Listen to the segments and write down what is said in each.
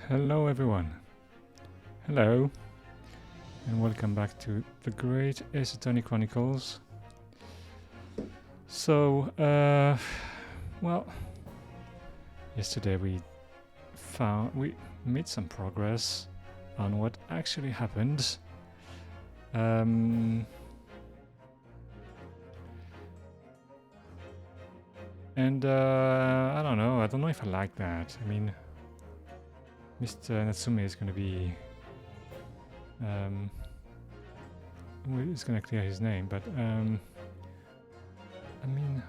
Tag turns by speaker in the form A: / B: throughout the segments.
A: Hello everyone. Hello. And welcome back to the great Chronicles. So, well, yesterday we made some progress on what actually happened. And I don't know if I like that. I mean, Mr. Natsume is going to be it's going to clear his name, but I mean,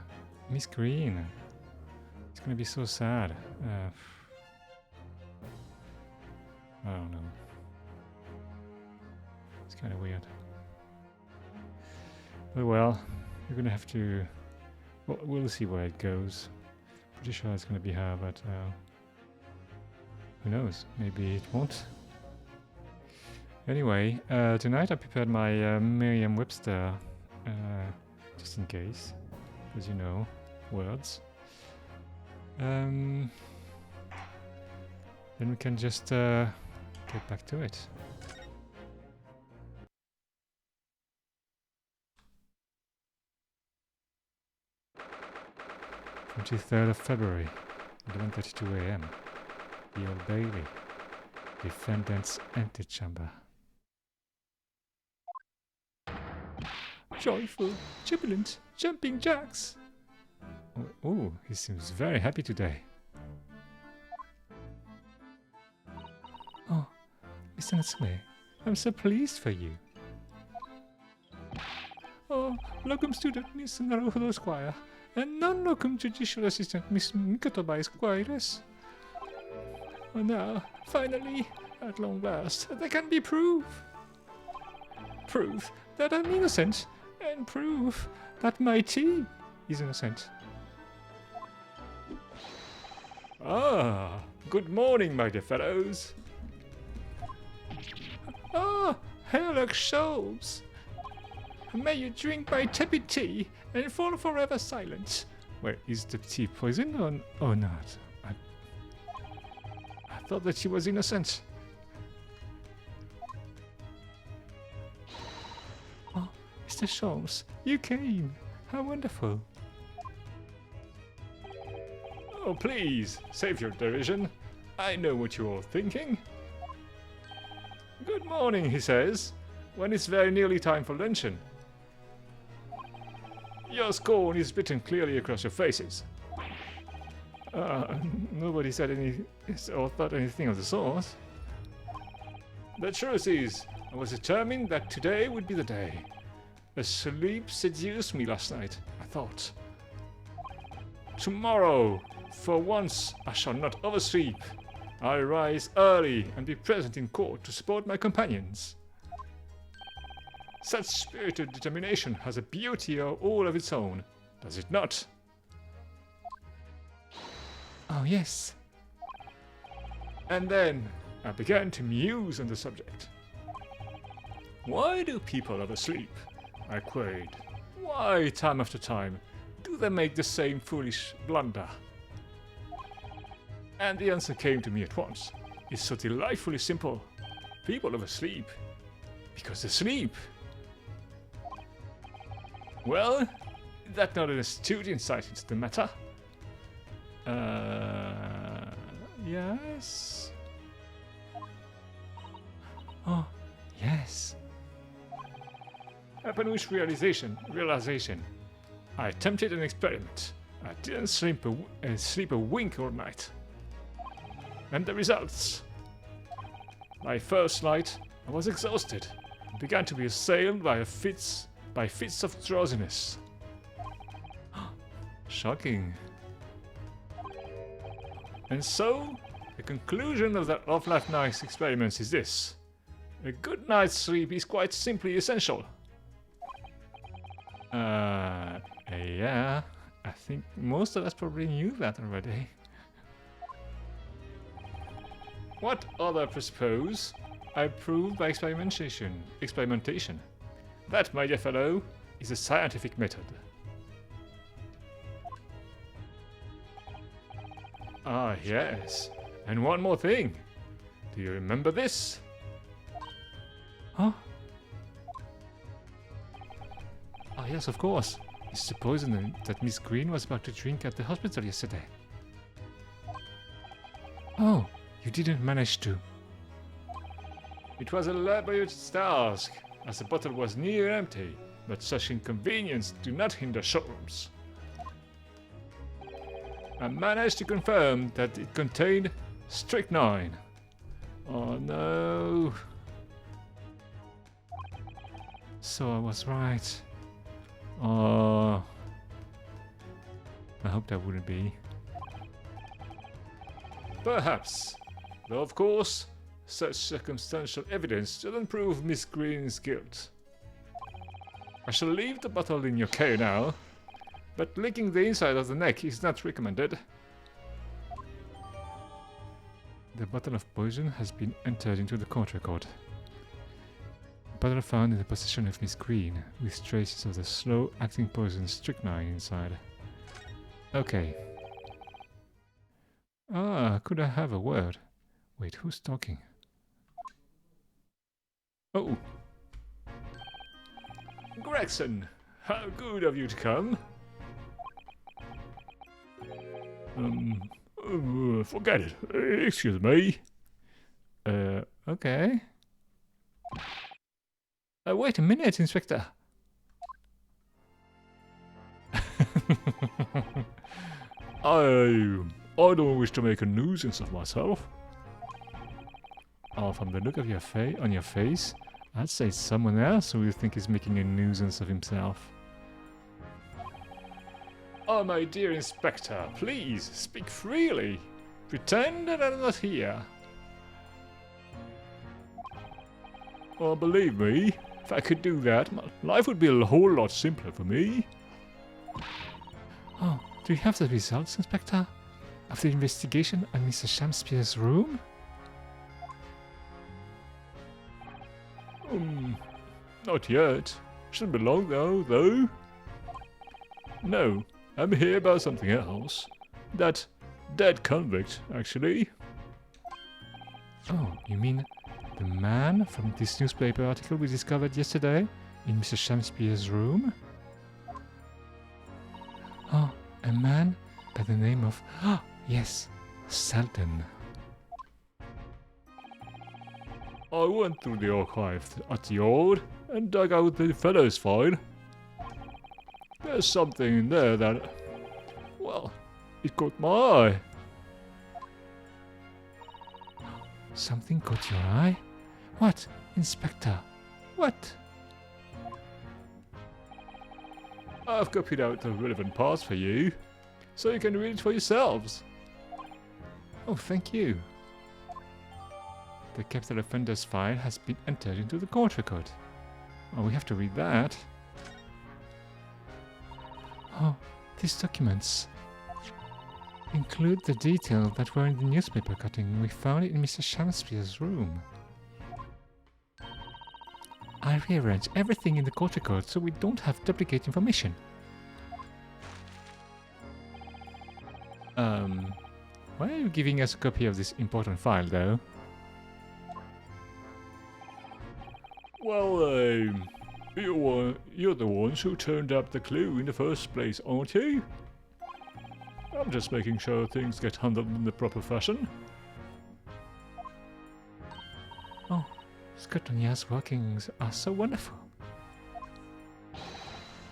A: Miss Green, it's going to be so sad. I don't know. It's kind of weird. But well, you're going to have to. Well, we'll see where it goes. Pretty sure it's going to be her, but who knows? Maybe it won't. Anyway, tonight I prepared my Merriam-Webster, just in case, because you know, words. Then we can just get back to it. 23rd of February, 11:32 a.m. The Old Bailey, defendant's antechamber. Joyful, jubilant, jumping jacks. Oh, he seems very happy today. Oh, Mr. Natsume, I'm so pleased for you. Oh, locum student Miss Naruhodo Squire, and non-locum judicial assistant Miss Mikotoba Squires. Oh, now, finally, at long last, there can be proof. Proof that I'm innocent, and proof that my team is innocent. Ah, good morning, my dear fellows. Ah, Herlock Sholmes. May you drink my tepid tea and fall forever silent. Wait, is the tea poison or not? I thought that she was innocent. Oh, Mr. Sholmes, you came. How wonderful. Oh, please, save your derision. I know what you're all thinking. Good morning, he says, when it's very nearly time for luncheon. Your scorn is written clearly across your faces. Nobody said any or thought anything of the sort. The truth is, I was determined that today would be the day. A sleep seduced me last night, I thought. Tomorrow, for once, I shall not oversleep. I'll rise early and be present in court to support my companions. Such spirited determination has a beauty all of its own, does it not? Oh, yes. And then I began to muse on the subject. Why do people oversleep? I queried. Why, time after time, do they make the same foolish blunder? And the answer came to me at once. It's so delightfully simple. People oversleep because they sleep. Well, that's not an astute insight into the matter. Yes? Oh, yes. Upon which realization, I attempted an experiment. I didn't sleep a wink all night. And the results. My first night, I was exhausted and began to be assailed by fits of drowsiness. Shocking. And so, the conclusion of last night's experiments is this. A good night's sleep is quite simply essential. Yeah, I think most of us probably knew that already. What other presuppose I proved by experimentation. That, my dear fellow, is a scientific method. Ah, yes. And one more thing. Do you remember this?
B: Huh?
A: Oh yes, of course. It's the poison that Miss Green was about to drink at the hospital yesterday.
B: Oh, you didn't manage to.
A: It was a laborious task, as the bottle was near empty, but such inconvenience do not hinder showrooms. I managed to confirm that it contained strychnine. Oh no.
B: So I was right.
A: Oh.
B: I hope that wouldn't be.
A: Perhaps. Though of course, such circumstantial evidence doesn't prove Miss Green's guilt. I shall leave the bottle in your care now, but licking the inside of the neck is not recommended.
B: The bottle of poison has been entered into the court record. Bottle found in the possession of Miss Green, with traces of the slow-acting poison strychnine inside. Okay. Ah, could I have a word? Wait, who's talking?
A: Oh. Gregson, how good of you to come. Forget it. Excuse me.
B: Okay. Wait a minute, Inspector.
A: I don't wish to make a nuisance of myself.
B: Oh, from the look of your on your face, I'd say it's someone else who you think is making a nuisance of himself.
A: Oh, my dear Inspector, please speak freely. Pretend that I'm not here. Oh, believe me, if I could do that, my life would be a whole lot simpler for me.
B: Oh, do you have the results, Inspector? Of the investigation at Mr. Shamspeare's room?
A: Not yet. Shouldn't be long though. No, I'm here about something else. That dead convict, actually.
B: Oh, you mean the man from this newspaper article we discovered yesterday in Mr. Shamspeare's room? Oh, a man by the name of... Oh, yes, Selden.
A: I went through the archive at the Yard and dug out the fellow's file. There's something in there that... well, it caught my eye.
B: Something caught your eye? What, Inspector? What?
A: I've copied out the relevant parts for you, so you can read it for yourselves.
B: Oh, thank you. The capital offenders file has been entered into the court record. Oh, we have to read that. Oh, these documents include the details that were in the newspaper cutting we found in Mr. Shamspeare's room. I rearranged everything in the court record so we don't have duplicate information. Why are you giving us a copy of this important file, though?
A: Well, you're the ones who turned up the clue in the first place, aren't you? I'm just making sure things get handled in the proper fashion.
B: Oh, Scotland Yard's workings are so wonderful.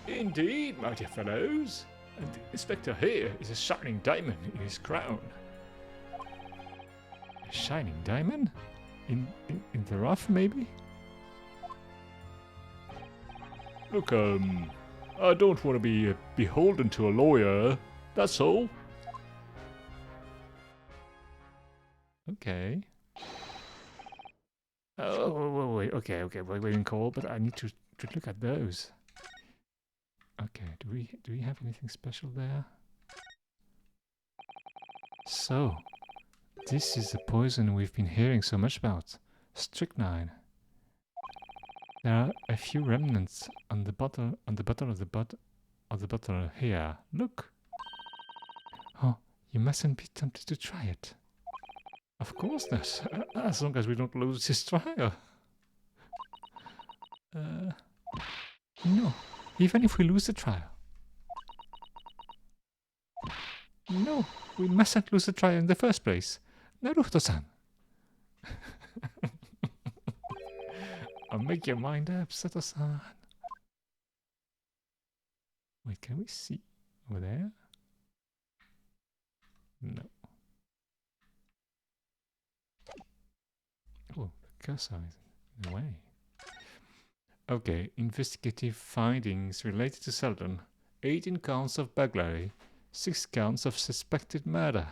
A: Indeed, my dear fellows. And the inspector here is a shining diamond in his crown.
B: A shining diamond? In the rough, maybe?
A: Look, I don't want to be beholden to a lawyer, that's all.
B: Okay. Oh, wait, okay, waiting call, but I need to look at those. Okay, do we have anything special there? So, this is the poison we've been hearing so much about, strychnine. There are a few remnants on the bottle of the bottle here. Look. Oh, you mustn't be tempted to try it. Of course not. As long as we don't lose this trial. No. Even if we lose the trial. No. We mustn't lose the trial in the first place. Naruto-san. I'll make your mind up, Sato-san. Wait, can we see over there? No. Oh, the cursor is in the way. Okay, investigative findings related to Sheldon. 18 counts of burglary, 6 counts of suspected murder.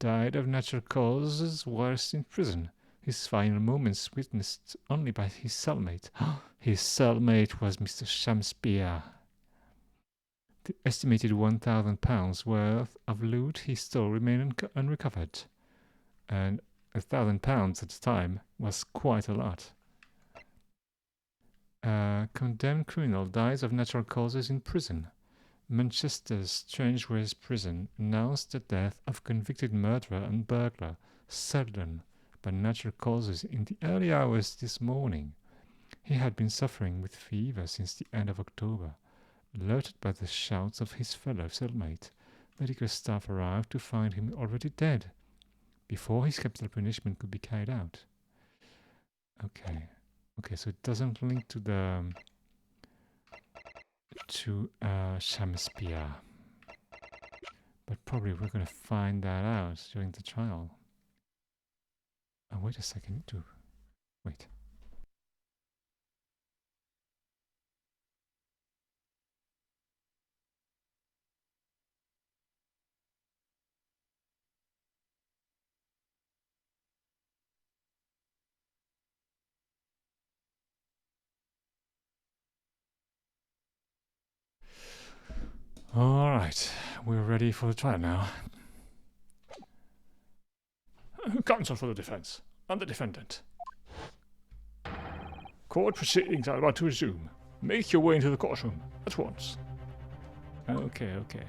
B: Died of natural causes whilst in prison. His final moments witnessed only by his cellmate. His cellmate was Mr. Shamspeare. The estimated £1,000 worth of loot he stole remained unrecovered. And £1,000 at the time was quite a lot. Condemned criminal dies of natural causes in prison. Manchester's Strangeways prison announced the death of convicted murderer and burglar Sheldon by natural causes in the early hours this morning. He had been suffering with fever since the end of October. Alerted by the shouts of his fellow cellmate, medical staff arrived to find him already dead, before his capital punishment could be carried out. Okay, so it doesn't link to the Shamspeare, but probably we're going to find that out during the trial. Oh, wait a second, wait. Alright, we're ready for the trial now.
A: Counsel for the defense and the defendant. Court proceedings are about to resume. Make your way into the courtroom at once.
B: Okay.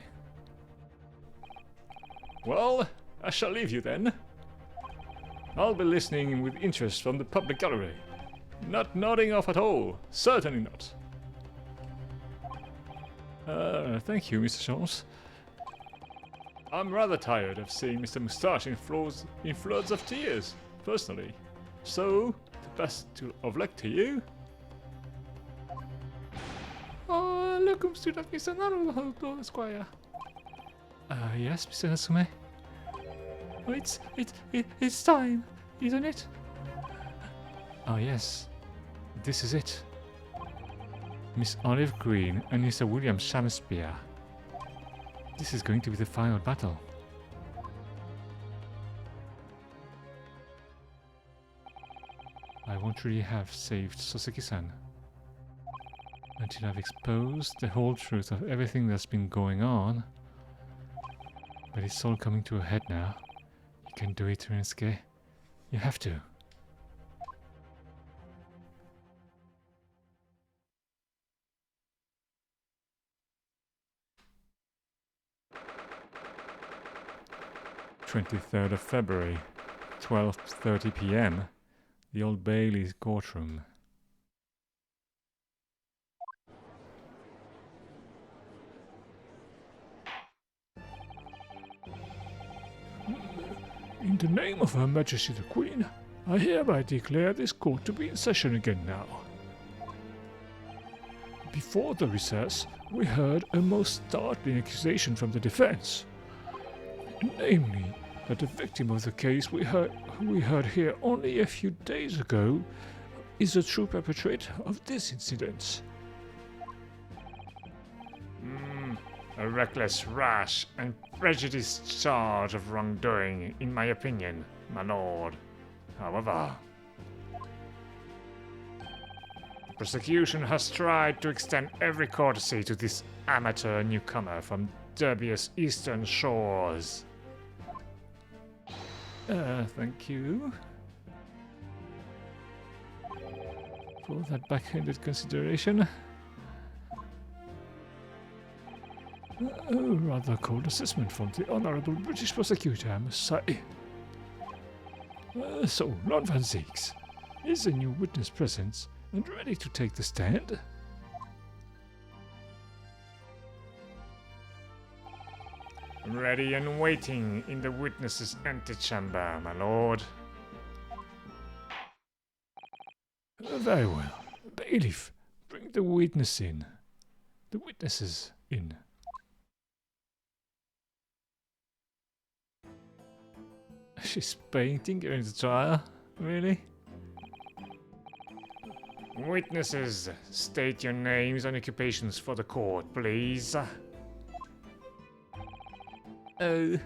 A: Well, I shall leave you then. I'll be listening with interest from the public gallery. Not nodding off at all. Certainly not.
B: Thank you, Mr. Jones.
A: I'm rather tired of seeing Mr. Moustache in floods of tears, personally. So, the best of luck to you.
B: Oh, look who's to that Mr. Naruto, Esquire. Yes, Mr. Natsume. Oh, it's time, isn't it? Oh, yes. This is it. Miss Olive Green and Mr. William Shamspeare. This is going to be the final battle. I won't really have saved Soseki-san until I've exposed the whole truth of everything that's been going on. But it's all coming to a head now. You can do it, Rinsuke. You have to. "23rd of February, 12:30 p.m. The Old Bailey's courtroom.
A: In the name of Her Majesty the Queen, I hereby declare this court to be in session again now. Before the recess, we heard a most startling accusation from the defense. Namely, that the victim of the case we heard here only a few days ago is the true perpetrator of this incident. A reckless, rash, and prejudiced charge of wrongdoing, in my opinion, my lord. However, the prosecution has tried to extend every courtesy to this amateur newcomer from dubious eastern shores.
B: Thank you for that backhanded consideration.
A: A rather cold assessment from the Honourable British Prosecutor, I must say.
B: So, Lord Van Zeeks, is a new witness present and ready to take the stand?
A: Ready and waiting in the witness's antechamber, my lord.
B: Very well. Bailiff, bring the witness in. The witnesses in. She's painting during the trial? Really?
A: Witnesses, state your names and occupations for the court, please.
C: Oh,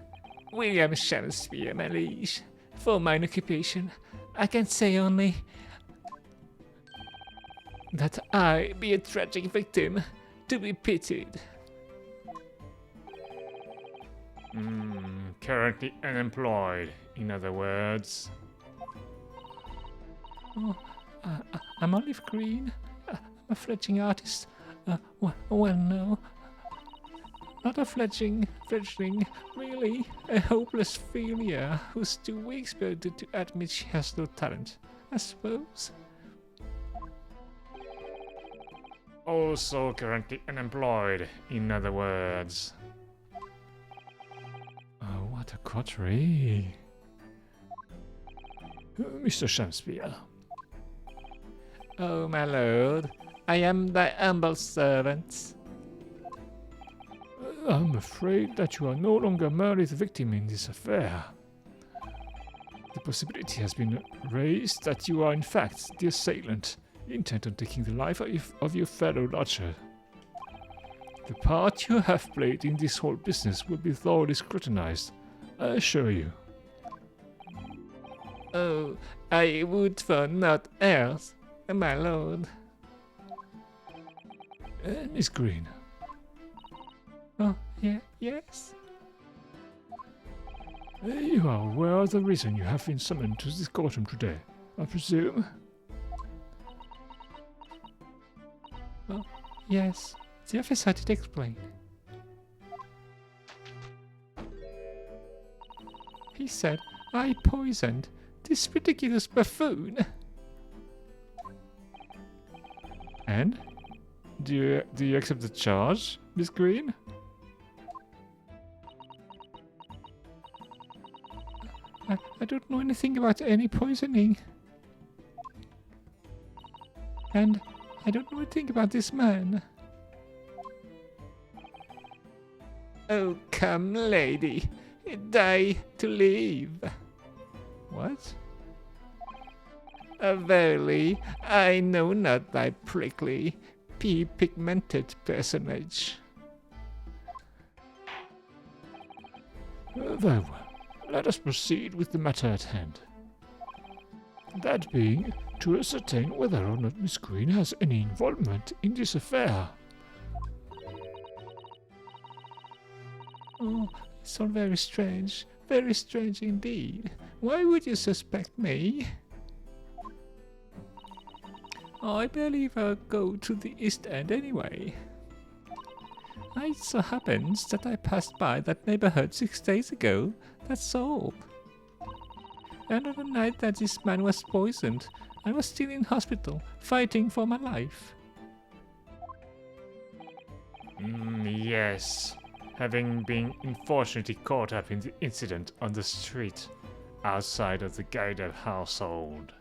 C: William Shakespeare, my liege. For mine occupation, I can say only that I be a tragic victim to be pitied.
A: Currently unemployed, in other words.
C: Oh, I'm Olive Green. I'm a fledgling artist. Well, no. Not a fledgling, really. A hopeless failure who's too weak-spirited to admit she has no talent, I suppose.
A: Also currently unemployed, in other words.
B: Oh, what a coterie. Mr. Shakespeare.
C: Oh, my lord, I am thy humble servant.
B: I'm afraid that you are no longer merely the victim in this affair. The possibility has been raised that you are in fact the assailant, intent on taking the life of your fellow lodger. The part you have played in this whole business will be thoroughly scrutinized, I assure you.
C: Oh, I would for naught else, my lord.
B: Miss Green.
C: Oh, yeah, yes?
B: You are aware of the reason you have been summoned to this courtroom today, I presume?
C: Oh, yes. The officer did explain. He said I poisoned this ridiculous buffoon.
B: And? Do you accept the charge, Miss Green?
C: I don't know anything about any poisoning. And I don't know anything about this man. Oh, come, lady. Die to live.
B: What?
C: Verily, I know not thy prickly, pea-pigmented personage.
B: Very well. Let us proceed with the matter at hand. That being, to ascertain whether or not Miss Green has any involvement in this affair.
C: Oh, it's all very strange indeed. Why would you suspect me? I barely ever go to the East End anyway. It so happens that I passed by that neighborhood 6 days ago, that's all. And on the night that this man was poisoned, I was still in hospital, fighting for my life.
A: Yes. Having been unfortunately caught up in the incident on the street outside of the Guider household.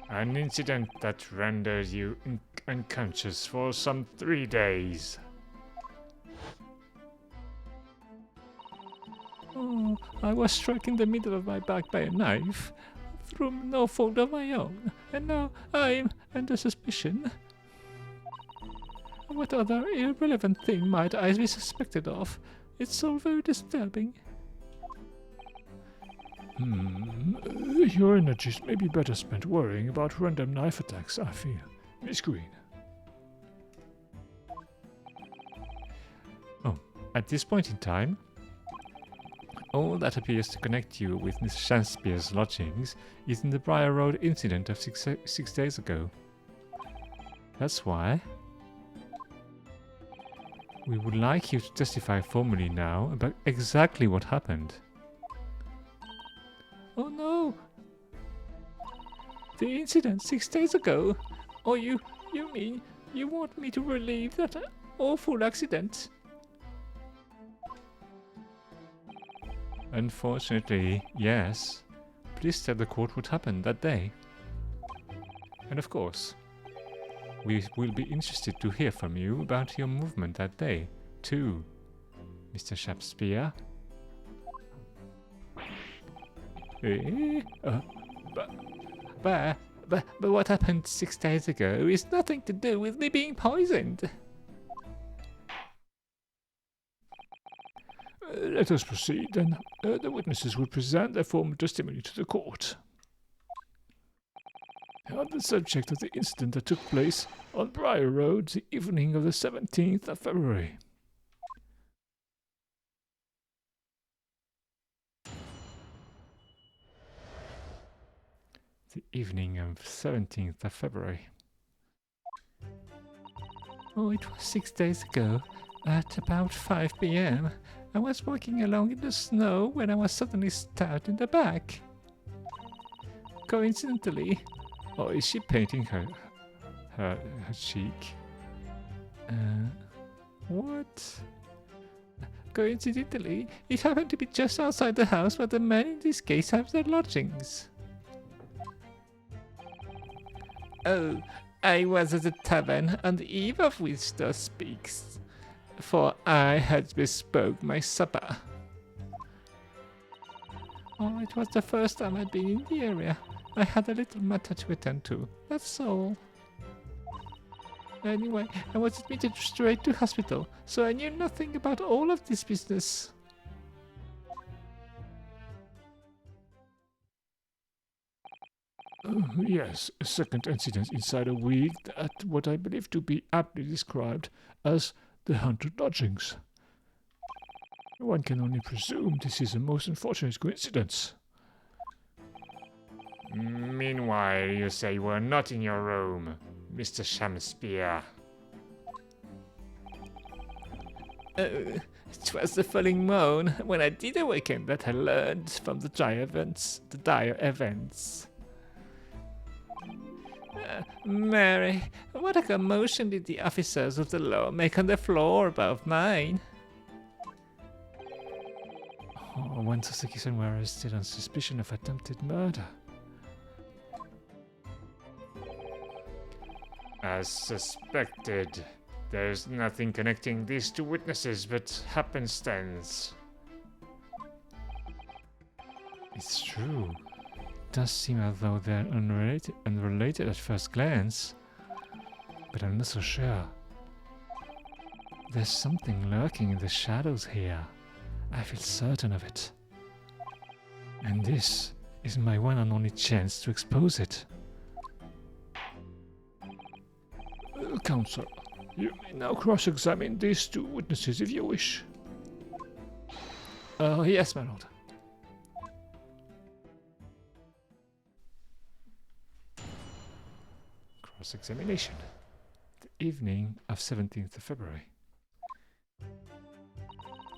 A: An incident that rendered you unconscious for some 3 days.
C: Oh, I was struck in the middle of my back by a knife, through no fault of my own, and now I'm under suspicion. What other irrelevant thing might I be suspected of? It's all very disturbing.
B: Your energies may be better spent worrying about random knife attacks, I feel. Miss Green.
C: Oh, at this point in time, all that appears to connect you with Miss Shakespeare's lodgings is in the Briar Road incident of six days ago. That's why
B: We would like you to testify formally now about exactly what happened.
C: Oh no! The incident 6 days ago? Or you mean you want me to relieve that awful accident?
B: Unfortunately, yes. Please tell the court what happened that day. And of course, we will be interested to hear from you about your movement that day, too, Mr. Shakespeare.
C: Eh? But what happened 6 days ago is nothing to do with me being poisoned.
A: Let us proceed, then. The witnesses will present their formal testimony to the court. On the subject of the incident that took place on Briar Road the evening of the 17th of February.
B: The evening of 17th of February.
C: Oh, it was 6 days ago, at about 5 p.m. I was walking along in the snow when I was suddenly stabbed in the back. Coincidentally,
B: Oh, is she painting her cheek?
C: What? Coincidentally, it happened to be just outside the house where the men in this case have their lodgings. Oh, I was at the tavern on the eve of which thou speaks, for I had bespoke my supper. Oh, it was the first time I'd been in the area. I had a little matter to attend to, that's all. Anyway, I was admitted straight to hospital, so I knew nothing about all of this business.
A: Yes, a second incident inside a week at what I believe to be aptly described as the haunted lodgings. One can only presume this is a most unfortunate coincidence.
D: Meanwhile, you say you were not in your room, Mr. Shakespeare.
C: It was the following morn when I did awaken that I learned from the dire events. Mary, what a commotion did the officers of the law make on the floor above mine?
B: Oh, when Sasaki-san were arrested on suspicion of attempted murder.
D: As suspected, there's nothing connecting these two witnesses but happenstance.
B: It's true. It does seem as though they're unrelated at first glance, but I'm not so sure. There's something lurking in the shadows here. I feel certain of it. And this is my one and only chance to expose it.
A: Counsel, you may now cross-examine these two witnesses if you wish.
C: Oh, yes, my lord.
B: Cross-examination. The evening of 17th of February.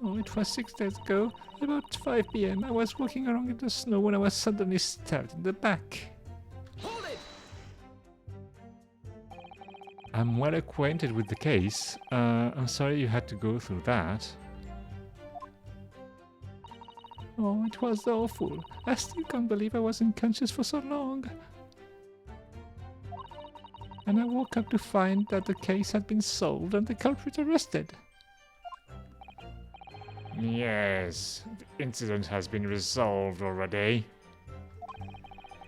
C: Oh, it was 6 days ago. About 5 p.m. I was walking around in the snow when I was suddenly stabbed in the back.
E: Hold it!
B: I'm well acquainted with the case. I'm sorry you had to go through that.
C: Oh, it was awful. I still can't believe I was unconscious for so long. And I woke up to find that the case had been solved and the culprit arrested.
D: Yes, the incident has been resolved already.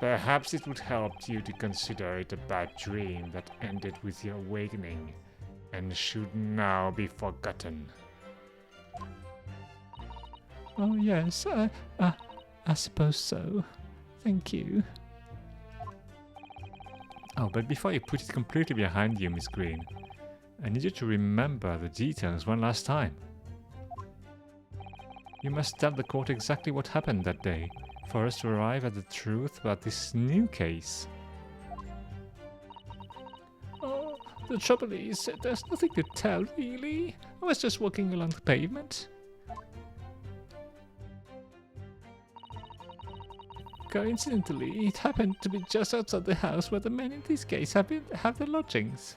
D: Perhaps it would help you to consider it a bad dream that ended with your awakening and should now be forgotten.
C: Oh, yes, I suppose so. Thank you.
B: Oh, but before you put it completely behind you, Miss Green, I need you to remember the details one last time. You must tell the court exactly what happened that day, for us to arrive at the truth about this new case.
C: The trouble is, there's nothing to tell, really. I was just walking along the pavement. Coincidentally, it happened to be just outside the house where the men in this case have their lodgings.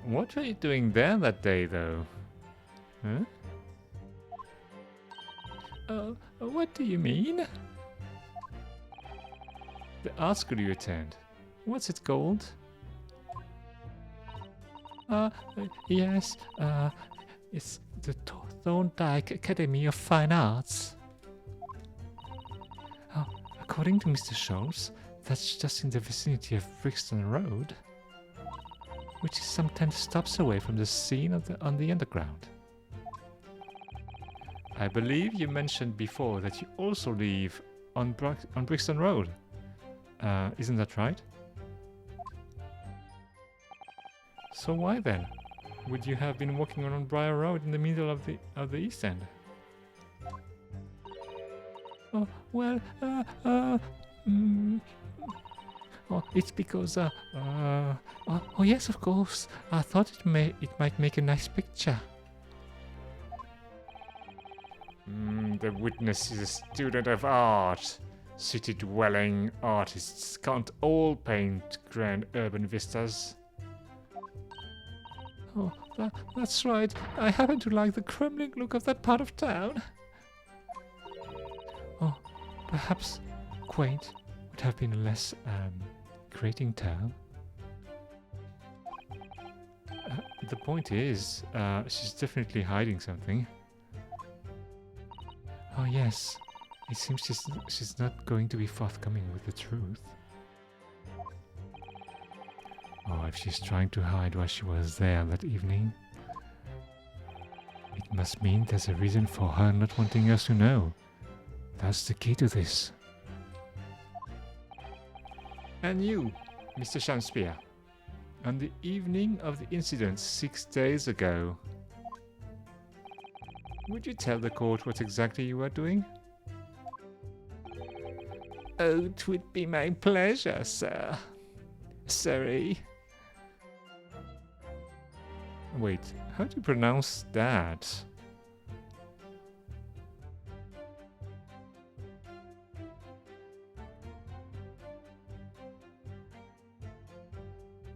B: What were you doing there that day, though? Huh?
C: What do you mean?
B: The art school you attend. What's it called?
C: Yes, it's the Thorndike Academy of Fine Arts.
B: According to Mr. Schultz, that's just in the vicinity of Brixton Road, which is some 10 stops away from the scene on the underground. I believe you mentioned before that you also live on Brixton Road. Isn't that right? So why then would you have been walking on Briar Road in the middle of the East End?
C: Oh, well, it's because, oh yes, of course. I thought it might make a nice picture.
D: The witness is a student of art. City-dwelling artists can't all paint grand urban vistas.
C: Oh, that's right. I happen to like the crumbling look of that part of town.
B: Oh, perhaps quaint would have been a less grating term. The point is, she's definitely hiding something. Oh yes, it seems she's not going to be forthcoming with the truth. Oh, if she's trying to hide why she was there that evening, it must mean there's a reason for her not wanting us to know. That's the key to this.
A: And you, Mr. Shakespeare, on the evening of the incident 6 days ago, would you tell the court what exactly you were doing?
C: Oh, 'twould be my pleasure, sir. Sorry.
B: Wait, how do you pronounce that?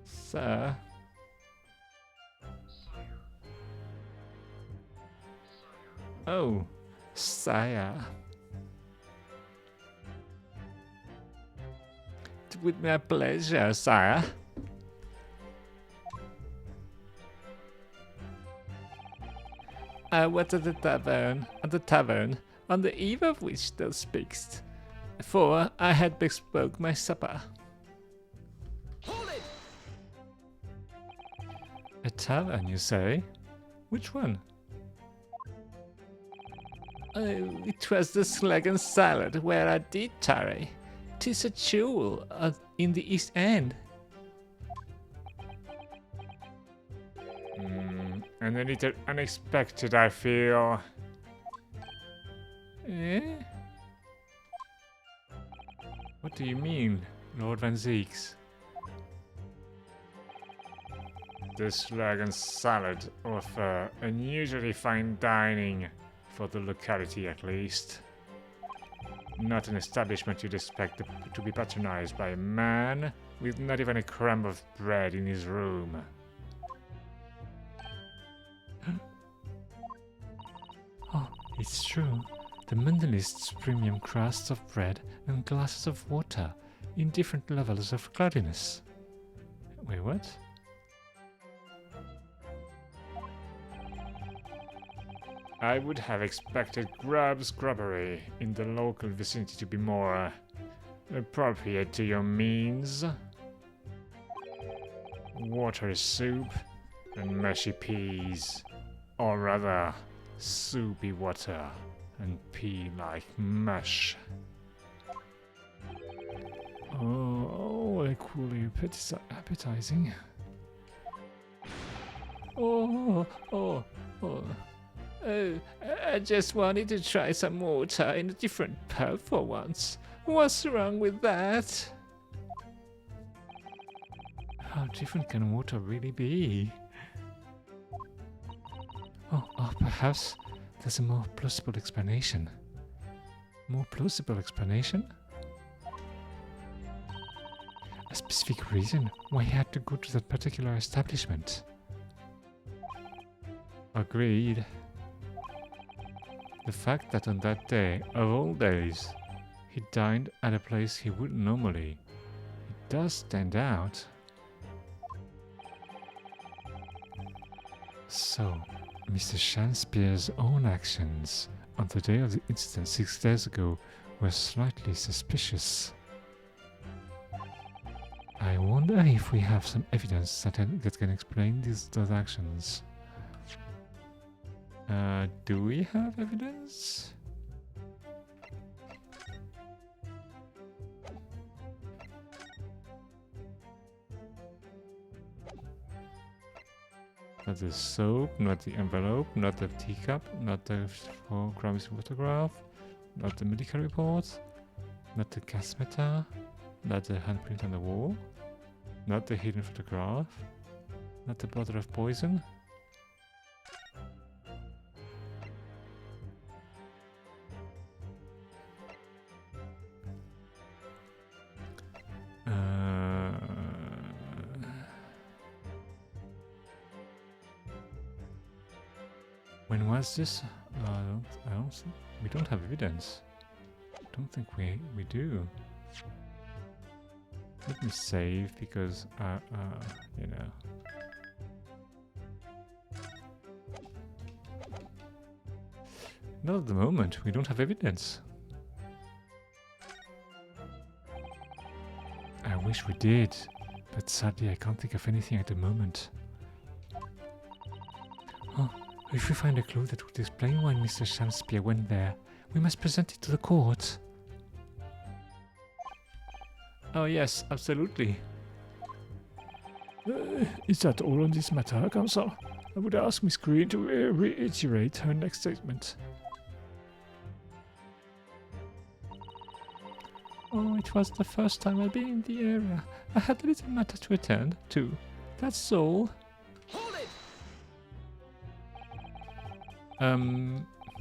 C: Sir.
B: Oh,
C: Sire. With my pleasure, sire. I was at the tavern, on the eve of which thou speakst, for I had bespoke my supper.
B: a tavern, you say? Which one?
C: Oh, it was the Slag and Salad where I did tarry. 'Tis a jewel in the East End.
D: And a little unexpected, I feel.
C: Eh?
B: What do you mean, Lord Van Zeeks?
D: The Slag and Salad offer unusually fine dining, for the locality at least. Not an establishment you'd expect to be patronized by a man with not even a crumb of bread in his room.
B: Oh, it's true. The menu lists premium crusts of bread and glasses of water in different levels of cloudiness. Wait, what?
D: I would have expected grubbery in the local vicinity to be more appropriate to your means. Water soup and mushy peas, or rather, soupy water and pea-like mush.
B: Oh, equally appetizing.
C: Oh, I just wanted to try some water in a different pub for once. What's wrong with that?
B: How different can water really be? Oh, perhaps there's a more plausible explanation. More plausible explanation? A specific reason why he had to go to that particular establishment. Agreed. The fact that on that day, of all days, he dined at a place he wouldn't normally, it does stand out. So, Mr. Shakespeare's own actions on the day of the incident 6 days ago were slightly suspicious. I wonder if we have some evidence that can explain those actions. Do we have evidence? Not the soap, not the envelope, not the teacup, not the 4 grams photograph, not the medical report, not the gas meter, not the handprint on the wall, not the hidden photograph, not the bottle of poison. When was this? I don't think we don't have evidence. Don't think we do. Let me save because you know. Not at the moment. We don't have evidence. I wish we did, but sadly I can't think of anything at the moment. Oh, if we find a clue that would explain why Mr. Shakespeare went there, we must present it to the court.
A: Oh yes, absolutely. Is that all on this matter, Counsel? I would ask Miss Green to reiterate her next statement.
C: Oh, it was the first time I'd been in the area. I had a little matter to attend to. That's all.
E: Hold it!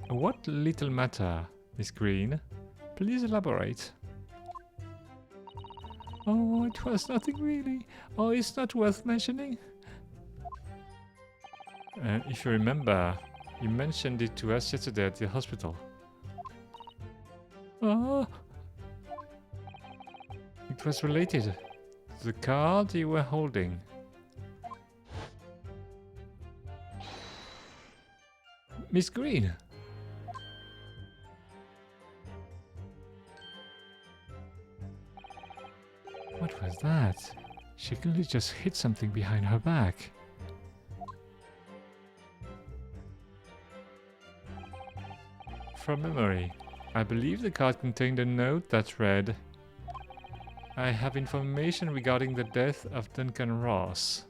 B: What little matter, Miss Green? Please elaborate.
C: Oh, it was nothing really. Oh, it's not worth mentioning.
B: If you remember, you mentioned it to us yesterday at the hospital.
C: Oh,
B: It was related to the card you were holding.
C: Miss Green.
B: What was that? She clearly just hit something behind her back. From memory, I believe the card contained a note that read, "I have information regarding the death of Duncan Ross."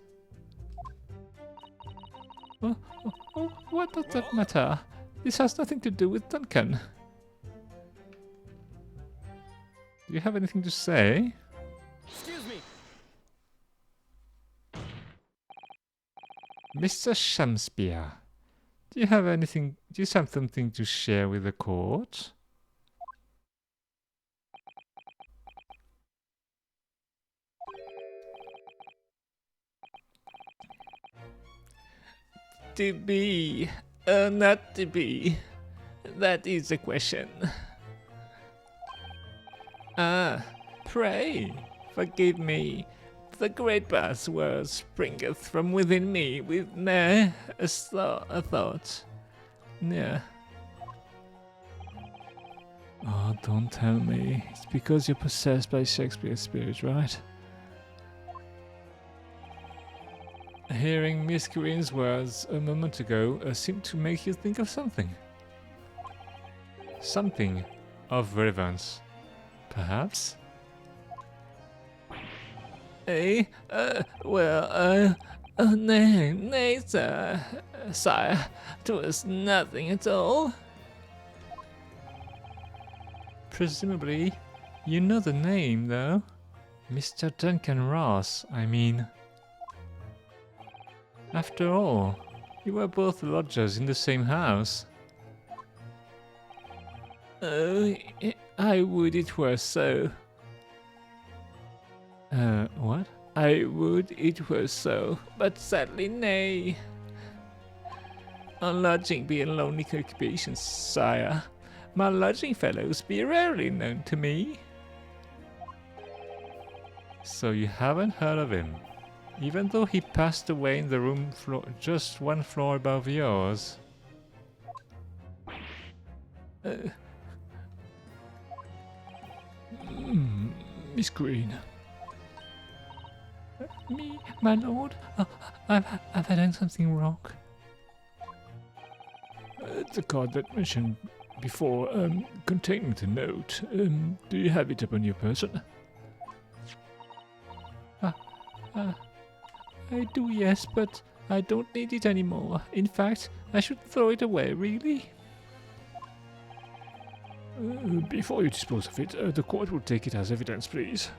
C: Oh, what does that matter? This has nothing to do with Duncan.
B: Do you have anything to say?
E: Excuse me.
B: Mr. Shakespeare, do you have something to share with the court?
C: To be or not to be? That is the question. Pray, forgive me. The great password springeth from within me with a thought. Yeah.
A: Oh, don't tell me. It's because you're possessed by Shakespeare's spirit, right?
B: Hearing Miss Green's words a moment ago seemed to make you think of something. Something of relevance, perhaps?
C: Nay, nay, sir. Sire, 'twas nothing at all.
B: Presumably, you know the name, though. Mr. Duncan Ross, I mean.
C: After all, you were both lodgers in the same house. Oh, I would it were so. What? I would it were so, but sadly nay. On lodging be a lonely occupation, sire. My lodging fellows be rarely known to me. So you haven't heard of him, even though he passed away in the room just one floor above yours.
B: Miss Green.
C: Me, my lord? Have I done something wrong?
B: The card that mentioned before, containing the note, do you have it upon your person?
C: I do, yes, but I don't need it anymore. In fact, I should throw it away, really.
B: Before you dispose of it, the court will take it as evidence, please.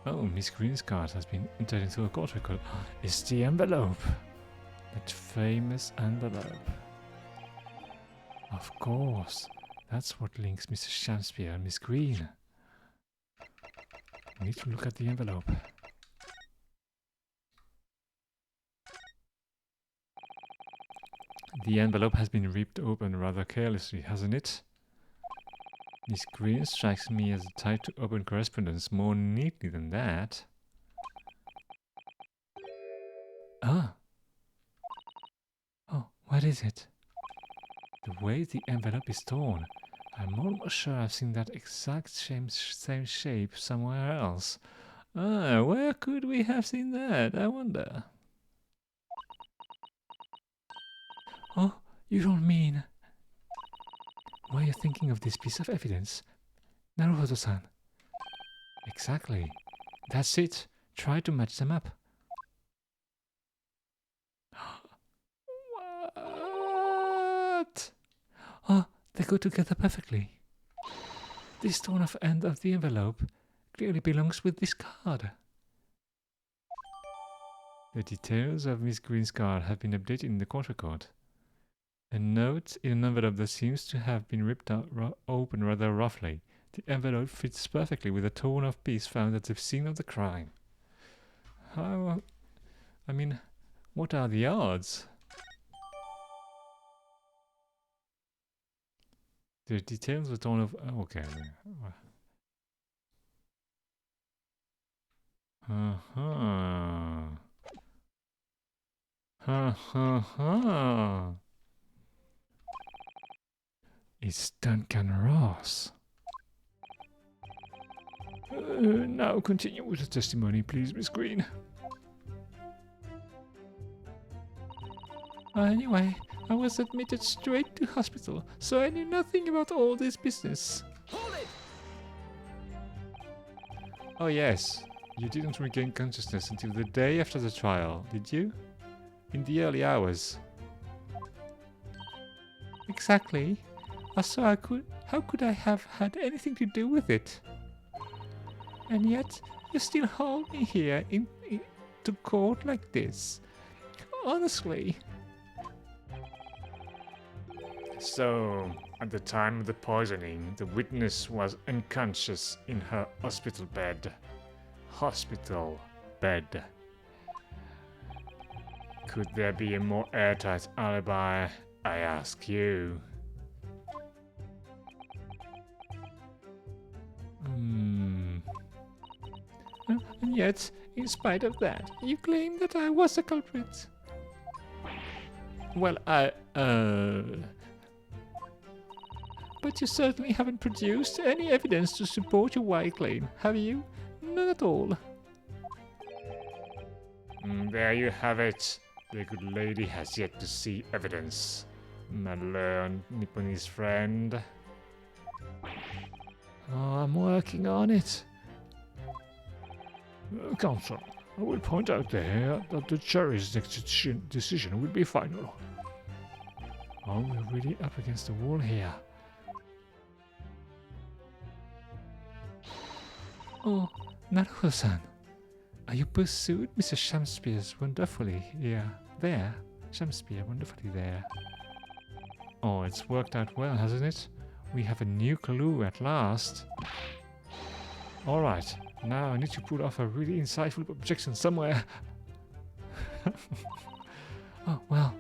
C: Oh, Miss Green's card has been entered into a court record.
B: It's the envelope.
C: That famous envelope. Of course, that's what links Mr. Shakespeare and Miss Green. We need to look at the envelope. The envelope has been ripped open rather carelessly, hasn't it? Miss Green strikes me as the type to open correspondence more neatly than that. Ah! Oh, what is it? The way the envelope is torn. I'm almost sure I've seen that exact same shape somewhere else. Ah, where could we have seen that, I wonder? Oh, you don't mean... Were you thinking of this piece of evidence? Naruhodo-san. Exactly. That's it. Try to match them up. What? Oh, they go together perfectly. This torn off end of the envelope clearly belongs with this card. The details of Miss Green's card have been updated in the court record. A note in an envelope that seems to have been ripped out open rather roughly. The envelope fits perfectly with a torn off piece found at the scene of the crime. How... I mean, what are the odds? The details were torn off... Oh, okay. It's Duncan Ross.
B: Now continue with the testimony, please, Miss Green.
C: Anyway, I was admitted straight to hospital, so I knew nothing about all this business.
E: Hold it!
C: Oh yes, you didn't regain consciousness until the day after the trial, did you? In the early hours. Exactly. So how could I have had anything to do with it? And yet, you still hold me here to court like this. Honestly.
D: So, at the time of the poisoning, the witness was unconscious in her hospital bed. Hospital bed. Could there be a more airtight alibi, I ask you?
C: And yet, in spite of that, you claim that I was a culprit. Well, But you certainly haven't produced any evidence to support your wild claim, have you? None at all.
D: There you have it. The good lady has yet to see evidence. My learned Nipponese friend.
B: Oh, I'm working on it. Counsel, I will point out there that the jury's next decision will be final.
C: Oh, we're really up against the wall here. Oh, Naruto-san.
B: You pursued Mr. Shamspears wonderfully. Yeah, there. Shamspear, wonderfully there. Oh, it's worked out well, hasn't it? We have a new clue at last. Alright, now I need to put off a really insightful objection somewhere. Oh, well.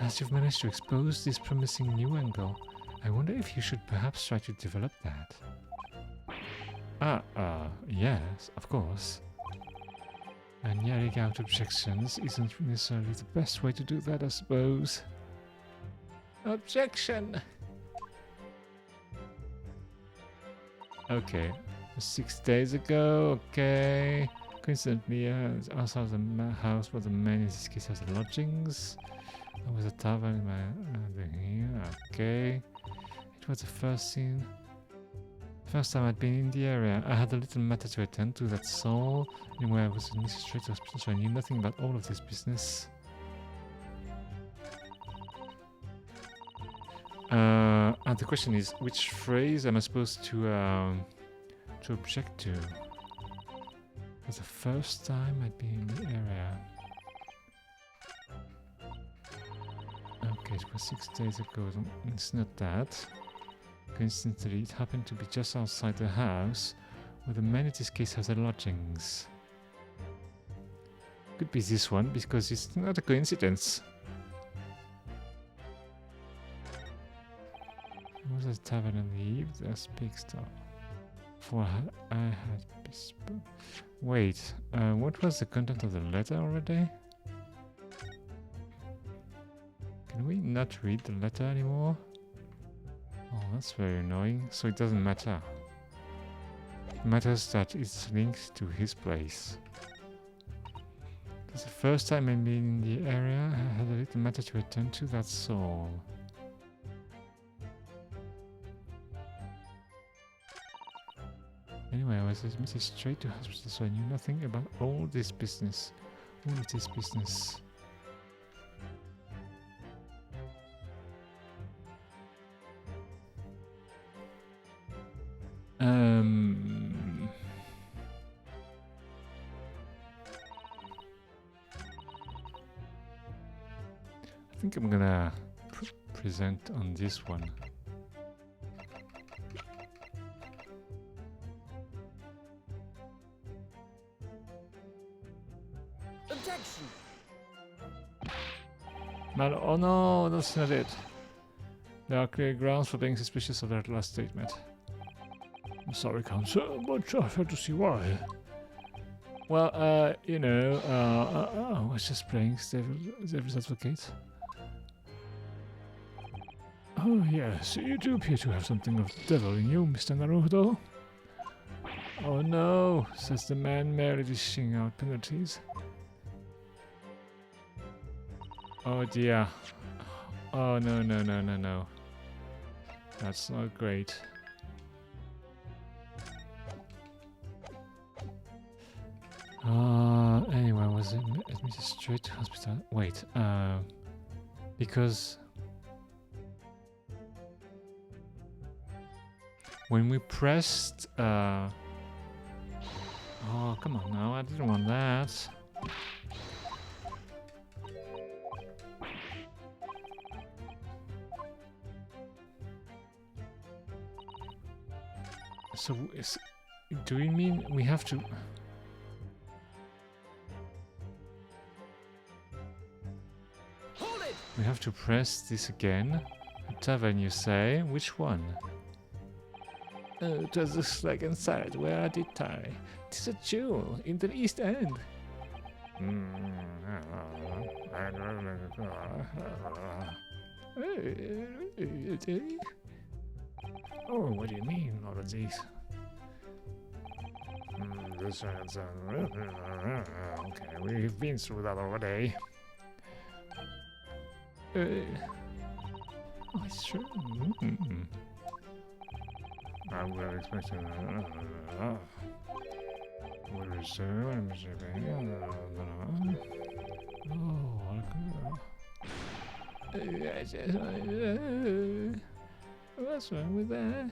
B: As you've managed to expose this promising new angle, I wonder if you should perhaps try to develop that. Yes, of course. And yelling out objections isn't necessarily the best way to do that, I suppose.
C: Objection!
B: Okay, 6 days ago, okay. Coincidentally, outside the house where the man in this case has lodgings. There was a tavern in my here, okay. It was the first scene. First time I'd been in the area, I had a little matter to attend to, that's all. Anyway, I was in Mrs. Straight's hospital, so I knew nothing about all of this business. And the question is, which phrase am I supposed to object to? It was the first time I'd been in the area. Okay, it was 6 days ago. It's not that. Coincidentally, it happened to be just outside the house where the man in this case has their lodgings. Could be this one because it's not a coincidence. It was a tavern on the eve, there's big stuff. For I had bespoke. Wait, what was the content of the letter already? Can we not read the letter anymore? Oh, that's very annoying. So it doesn't matter. It matters that it's linked to his place. That's the first time I've been in the area. I had a little matter to attend to, that's all. Anyway, I was admitted straight to hospital, so I knew nothing about all this business. All of this business. I think I'm gonna present on this one.
E: Objection!
A: Oh no, that's not it. There are clear grounds for being suspicious of that last statement. I'm sorry, Counsel, but I have to see why. Well, you know, I was just playing Devil's Advocate. Oh yes, you do appear to have something of the devil in you, Mr. Naruto. Oh no, says the man merely dishing out penalties. Oh dear. Oh no, no, no, no, no. That's not great. Anyway, was it admitted straight to hospital? Wait, because when we pressed, oh, come on now, I didn't want that. So, do we mean we have to...
E: Hold it!
B: We have to press this again? A tavern, you say? Which one?
C: It was the slag and salad where I did tie. 'Tis a jewel in the East End.
A: Oh, what do you mean, all of these?
D: This sounds... okay, we've been through that already.
C: Oh, it's true.
D: I would have expected... Where is
C: What's wrong with that?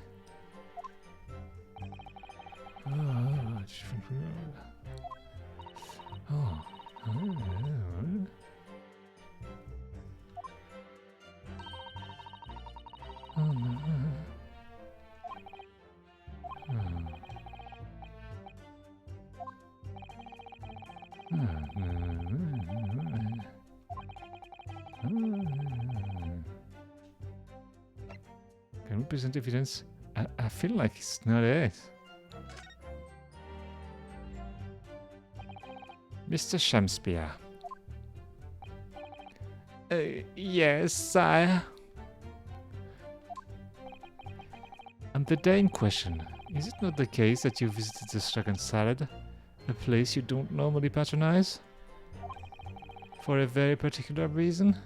B: Can we present evidence? I feel like it's not it. Mr. Shakespeare.
C: Yes, sire.
B: On the day in question, is it not the case that you visited the Dragon Salad, a place you don't normally patronize? For a very particular reason?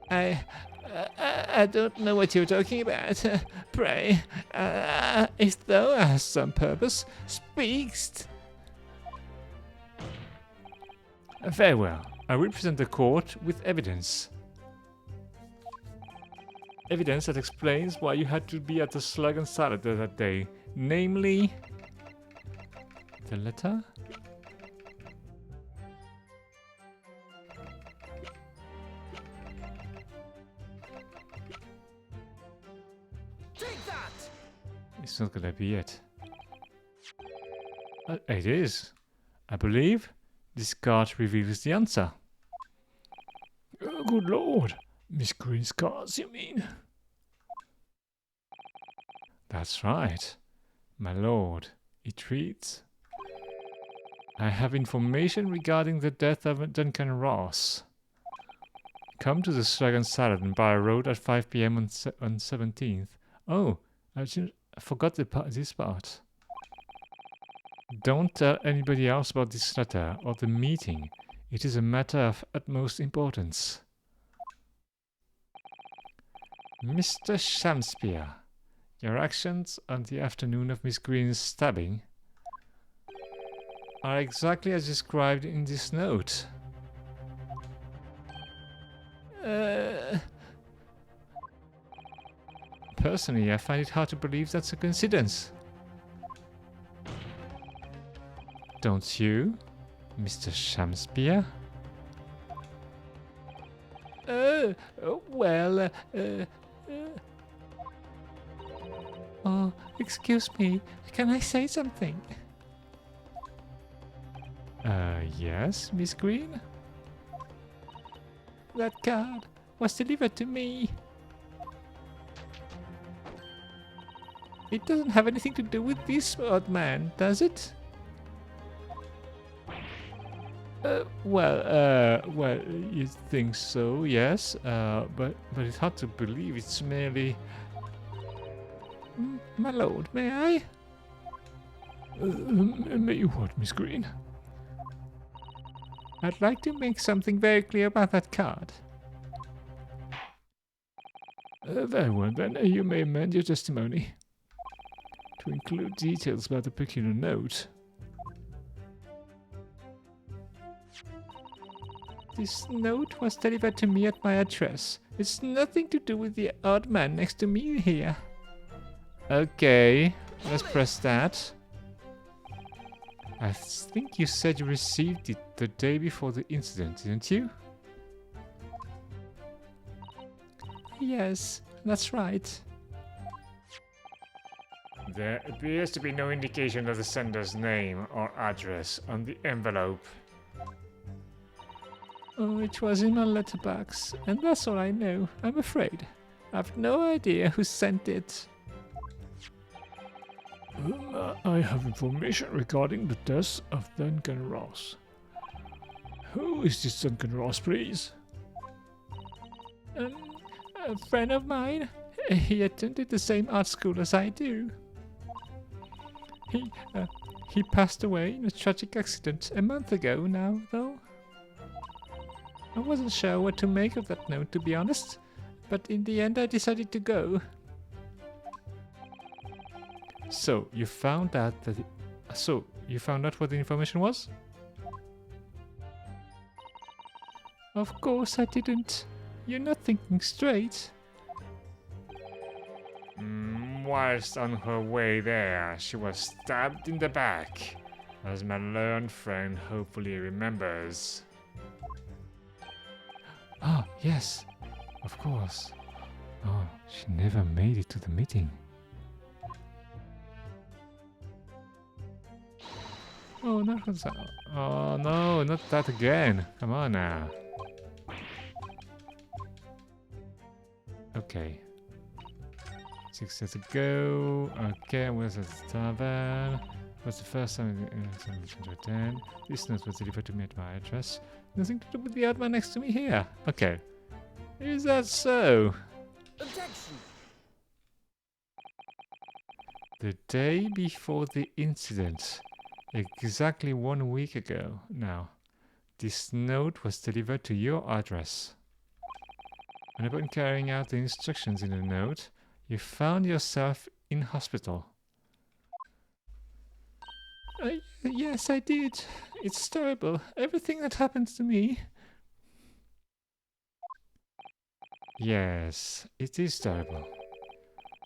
C: I don't know what you're talking about. Pray, if thou hast some purpose, speakst.
B: Very well. I will present the court with evidence. Evidence that explains why you had to be at the Slug and Salad that day. Namely, the letter?
E: Take that!
B: It's not gonna be it. It is. I believe this card reveals the answer.
A: Good lord. Miss Green's cards, you mean?
B: That's right. My lord, it reads: I have information regarding the death of Duncan Ross. Come to the Slug and Salad and Bar Road at 5 p.m. on 17th. Oh, I forgot this part. Don't tell anybody else about this letter or the meeting. It is a matter of utmost importance. Mr. Shakespeare, your actions on the afternoon of Miss Green's stabbing are exactly as described in this note. Personally, I find it hard to believe that's a coincidence. Don't you, Mr. Shakespeare?
C: Well, oh, excuse me. Can I say something?
B: Yes, Miss Green?
C: That card was delivered to me. It doesn't have anything to do with this odd man, does it?
B: Well, you think so, yes, but it's hard to believe it's merely...
C: My lord, may I?
A: May you what, Miss Green?
C: I'd like to make something very clear about that card.
A: Very well then, you may amend your testimony to include details about the peculiar note.
C: This note was delivered to me at my address. It's nothing to do with the odd man next to me here.
B: Okay, let's press that. I think you said you received it the day before the incident, didn't you?
C: Yes, that's right.
D: There appears to be no indication of the sender's name or address on the envelope.
C: Oh, it was in my letterbox, and that's all I know, I'm afraid. I've no idea who sent it.
A: I have information regarding the death of Duncan Ross. Who is this Duncan Ross, please?
C: A friend of mine. He attended the same art school as I do. He passed away in a tragic accident a month ago now, though. I wasn't sure what to make of that note, to be honest, but in the end I decided to go.
B: So you found out that. So you found out what the information was?
C: Of course I didn't. You're not thinking straight.
D: Whilst on her way there, she was stabbed in the back, as my learned friend hopefully remembers.
B: Ah, yes, of course. Oh, she never made it to the meeting. Oh, not what's that. Oh no, not that again. Come on now. Okay. 6 days ago. Okay, where's the tavern? Was the first time to attend. This note was delivered to me at my address. Nothing to do with the odd man next to me here. Okay. Is that so?
E: Objection!
B: The day before the incident, exactly 1 week ago now, this note was delivered to your address. And upon carrying out the instructions in the note, you found yourself in hospital.
C: Yes, I did. It's terrible. Everything that happened to me.
B: Yes, it is terrible.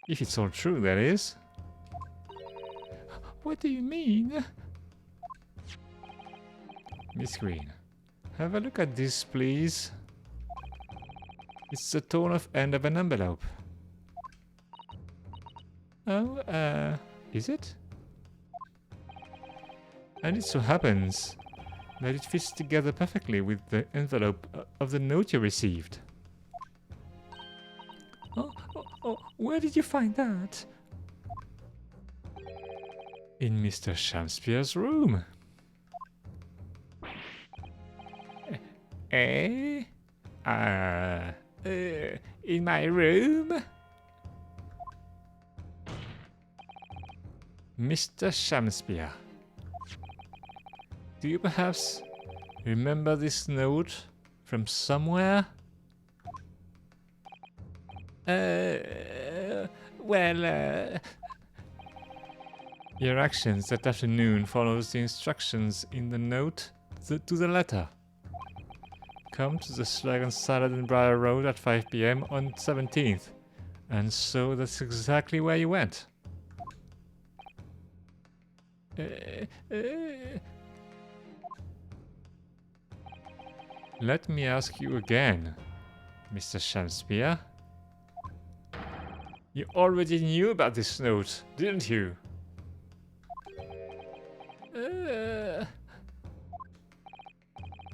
B: If it's all true, that is.
C: What do you mean?
B: Miss Green, have a look at this, please. It's the torn off end of an envelope.
C: Oh,
B: Is it? And it so happens that it fits together perfectly with the envelope of the note you received.
C: oh, where did you find that?
B: In Mr. Shakespeare's room.
C: Eh? In my room?
B: Mr. Shakespeare. Do you perhaps remember this note from somewhere?
C: Well,
B: Your actions that afternoon follows the instructions in the note to the letter. Come to the Slag and Salad in Briar Road at 5 p.m. on 17th. And so that's exactly where you went. Let me ask you again, Mr. Shakespeare. You already knew about this note, didn't you?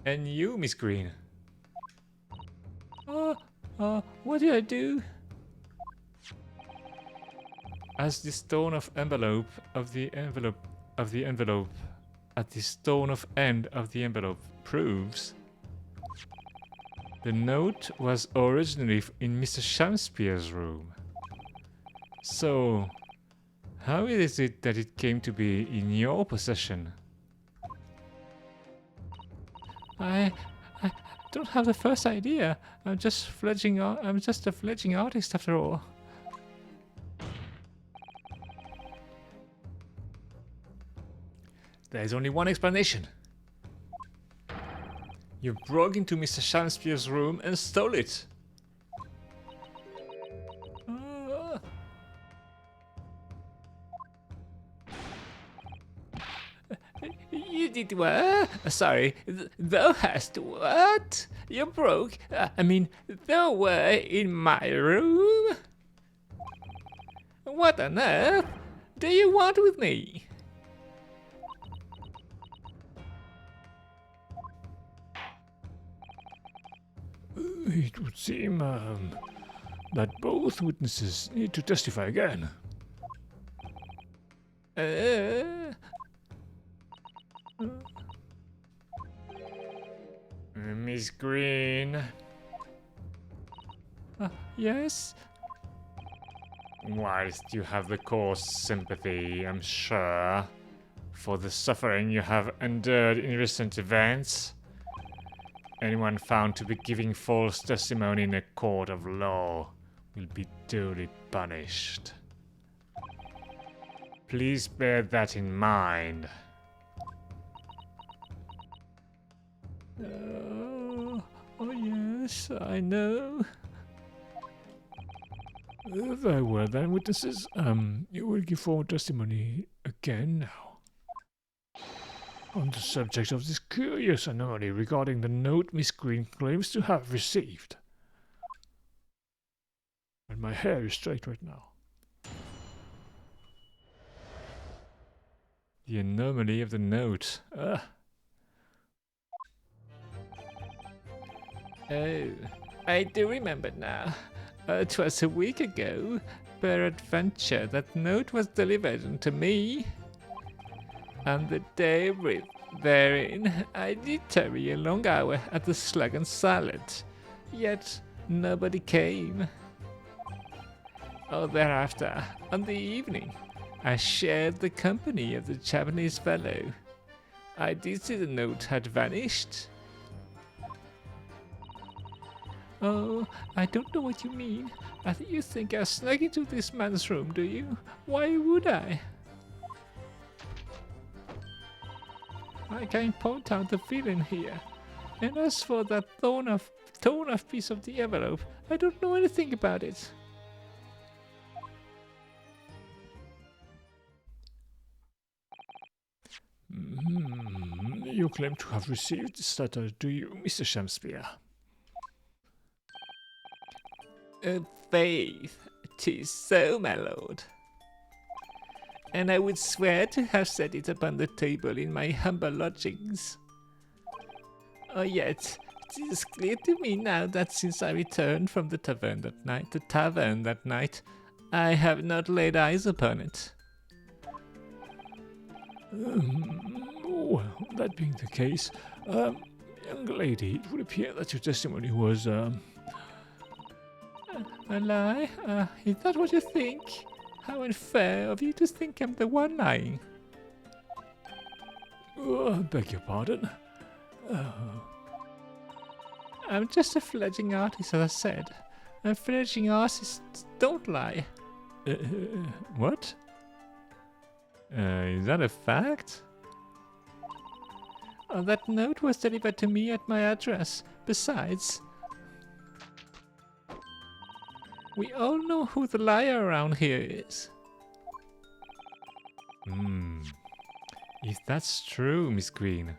B: And you, Miss Green.
C: what did I do?
B: As the stone of envelope at the stone of end of the envelope proves, the note was originally in Mr. Shakespeare's room. So, how is it that it came to be in your possession?
C: I don't have the first idea. I'm just a fledgling artist after all.
B: There's only one explanation. You broke into Mr. Shakespeare's room and stole it.
C: You did what? Sorry, thou hast what? You broke? Thou were in my room? What on earth do you want with me?
A: It would seem that both witnesses need to testify again.
D: Miss Green,
C: Yes?
D: whilst you have the coarse sympathy, I'm sure, for the suffering you have endured in recent events, anyone found to be giving false testimony in a court of law will be duly punished. Please bear that in mind.
C: Oh yes, I know.
A: Very well then, witnesses. You will give formal testimony again now. On the subject of this curious anomaly regarding the note Miss Green claims to have received. And my hair is straight right now.
B: The anomaly of the note. Ugh.
C: Oh, I do remember now. 'Twas a week ago, peradventure, that note was delivered to me. And the day therein I did tarry a long hour at the Slug and Salad, yet nobody came. Thereafter, on the evening, I shared the company of the Japanese fellow. I did see the note had vanished. Oh, I don't know what you mean. You think I snuck into this man's room, do you? Why would I? I can point out the villain here. And as for that torn off piece of the envelope, I don't know anything about it.
A: You claim to have received this letter, do you, Mr. Shakespeare?
C: Faith, 'tis so, my lord. And I would swear to have set it upon the table in my humble lodgings. Yet, it is clear to me now that since I returned from the tavern that night, I have not laid eyes upon it.
A: Well, that being the case, young lady, it would appear that your testimony was,
C: A lie? Is that what you think? How unfair of you to think I'm the one lying.
A: beg your pardon.
C: I'm just a fledgling artist, as I said. And fledgling artists don't lie.
A: What?
B: Is that a fact?
C: That note was delivered to me at my address. Besides, we all know who the liar around here is.
B: If that's true, Miss Green,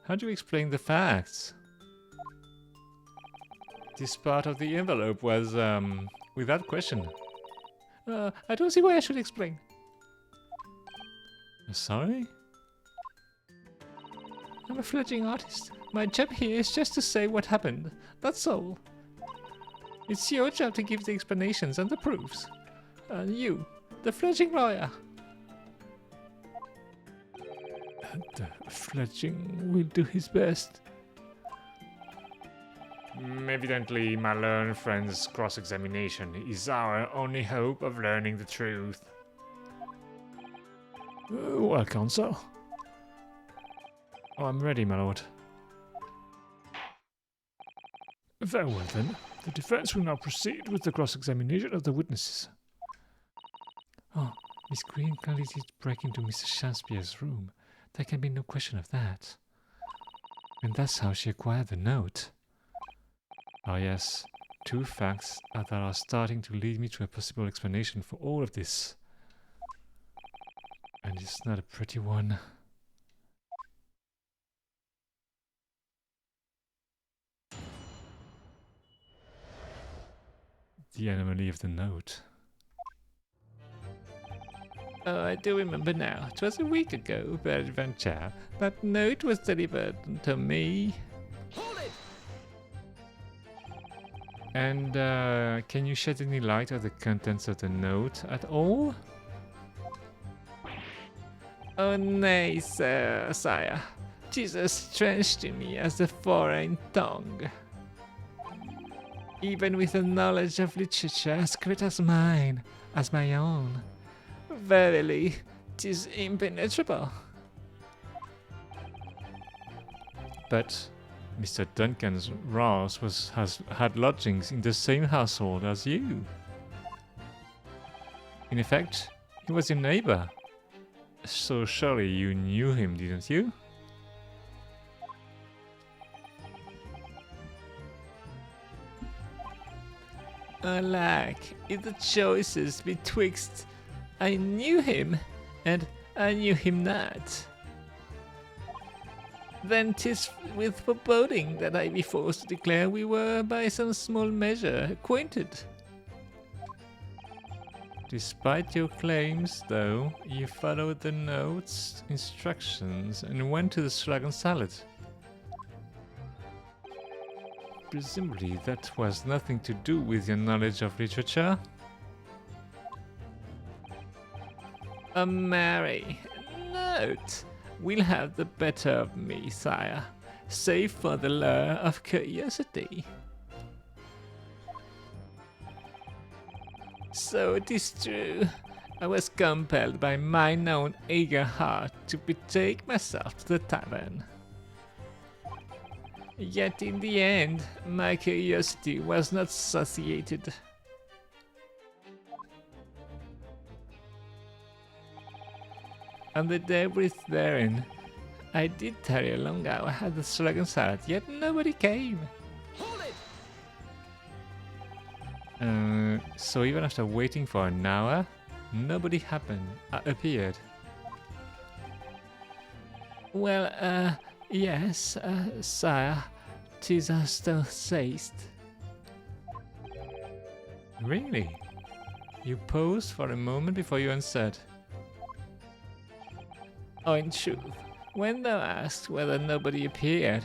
B: how do you explain the facts? This part of the envelope was, without question.
C: I don't see why I should explain.
B: Sorry?
C: I'm a fledgling artist. My job here is just to say what happened. That's all. It's your job to give the explanations and the proofs. And you, the fledgling lawyer.
A: The fledgling will do his best.
D: Evidently, my learned friend's cross-examination is our only hope of learning the truth.
A: Well, counsel.
B: I'm ready, my lord.
A: Very well then. The defense will now proceed with the cross-examination of the witnesses.
B: Oh, Miss Green clearly did break into Mr. Shakespeare's room. There can be no question of that. And that's how she acquired the note. Ah yes, two facts that are starting to lead me to a possible explanation for all of this. And it's not a pretty one. The anomaly of the note.
C: Oh, I do remember now. It was a week ago, peradventure. That note was delivered to me.
E: Hold it!
B: And can you shed any light on the contents of the note at all?
C: Oh nay, sire. 'Tis as strange to me as the foreign tongue. Even with a knowledge of literature as great as mine, as my own, verily, 'tis impenetrable.
B: But Mr. Duncan's Ross has had lodgings in the same household as you. In effect, he was your neighbor. So surely you knew him, didn't you?
C: Alack, if the choice is betwixt I knew him and I knew him not, then 'tis with foreboding that I be forced to declare we were by some small measure acquainted. Despite your claims, though, you followed the note's instructions and went to the Slug and Salad. Presumably that was nothing to do with your knowledge of literature? A merry note will have the better of me, sire, save for the lure of curiosity. So it is true. I was compelled by mine own eager heart to betake myself to the tavern. Yet in the end, my curiosity was not satiated. On the day therein, I did tarry a long hour at the Slug and Salad, yet nobody came.
E: Hold it!
C: So even after waiting for an hour, nobody appeared. Well, yes, sire, 'tis as thou sayest. Really? You paused for a moment before you answered. Oh, in truth, when thou asked whether nobody appeared,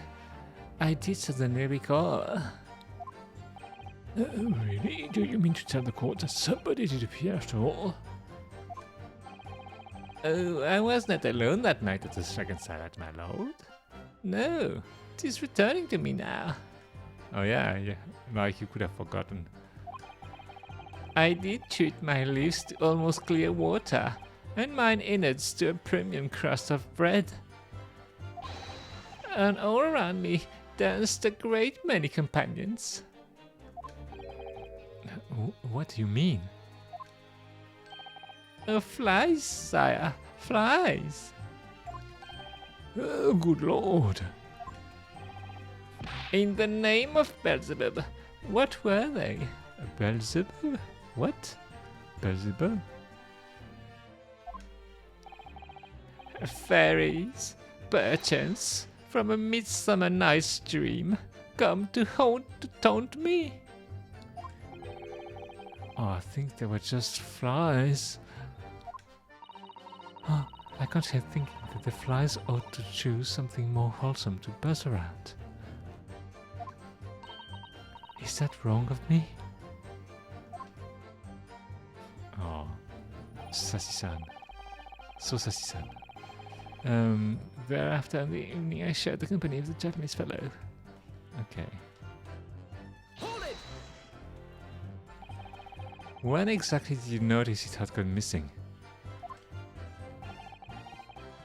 C: I did suddenly recall.
A: Really? Do you mean to tell the court that somebody did appear after all?
C: Oh, I was not alone that night at the second salad, my lord. No, 'tis returning to me now. Oh yeah, like you could have forgotten. I did treat my lips to almost clear water, and mine innards to a premium crust of bread. And all around me danced a great many companions. What do you mean? Flies, sire, flies.
A: Oh, good lord.
C: In the name of Beelzebub, what were they? Beelzebub? What? Beelzebub? Fairies, perchance, from a midsummer night's dream, come to taunt me. Oh, I think they were just flies. Oh, I can't help thinking that the flies ought to choose something more wholesome to buzz around. Is that wrong of me? Oh, Sassy-san. So Sassy-san. Thereafter in the evening I shared the company of the Japanese fellow. Okay.
E: Hold it!
C: When exactly did you notice it had gone missing?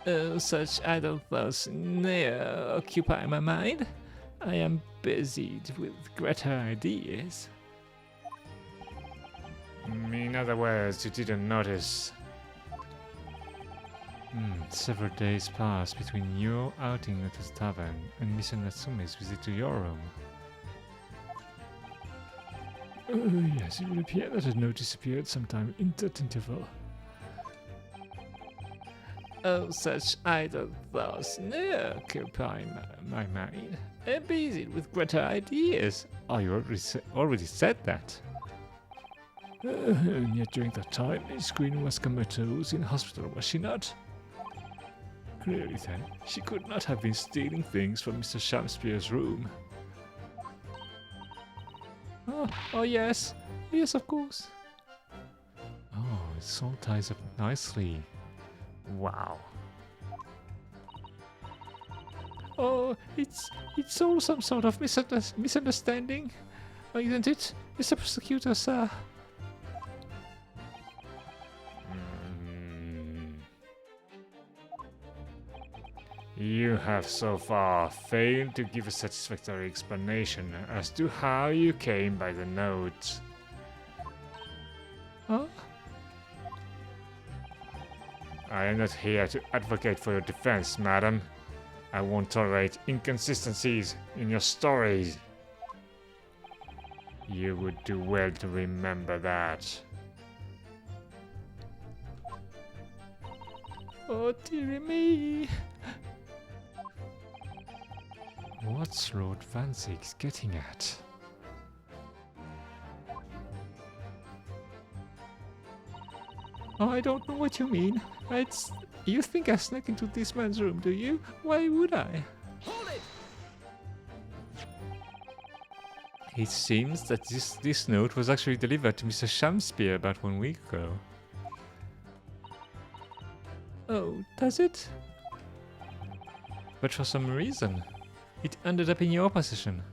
C: Oh, such idle thoughts ne'er occupy my mind. I am busied with greater ideas.
D: In other words, you didn't notice.
C: Several days passed between your outing at the tavern and Miss Natsume's visit to your room.
A: Oh, yes, it would appear that a note disappeared sometime in that interval.
C: Oh, such idle thoughts ne'er occupy my mind. I'm busied with greater ideas. Oh, you already said that.
A: And yet during that time, Miss Green was comatose in hospital, was she not? Clearly then, she could not have been stealing things from Mr. Shakespeare's room.
C: Oh yes. Yes, of course. Oh, it all ties up nicely. Wow. Oh, it's all some sort of misunderstanding, isn't it, Mr. Prosecutor, sir?
D: You have so far failed to give a satisfactory explanation as to how you came by the note.
C: Huh?
D: I am not here to advocate for your defense, madam. I won't tolerate inconsistencies in your stories. You would do well to remember that.
C: Oh, dearie me. What's Lord Vanzig's getting at? Oh, I don't know what you mean. It's... You think I snuck into this man's room, do you? Why would I?
E: Hold it!
C: It seems that this note was actually delivered to Mr. Shamspeare about 1 week ago. Oh, does it? But for some reason, it ended up in your possession.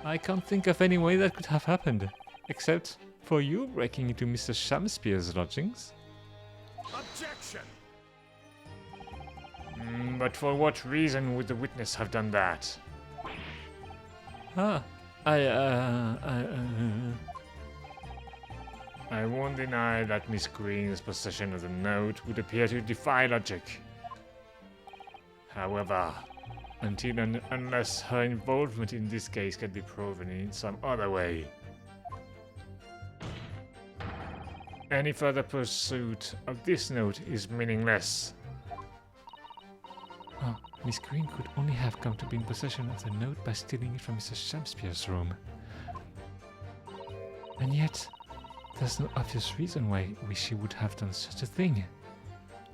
C: I can't think of any way that could have happened, except for you breaking into Mr. Shamspeare's lodgings.
E: Objection!
D: But for what reason would the witness have done that?
C: Ah,
D: I won't deny that Miss Green's possession of the note would appear to defy logic. However, until and unless her involvement in this case can be proven in some other way, any further pursuit of this note is meaningless.
C: Oh, Miss Green could only have come to be in possession of the note by stealing it from Mr. Shamspeare's room. And yet, there's no obvious reason why she would have done such a thing.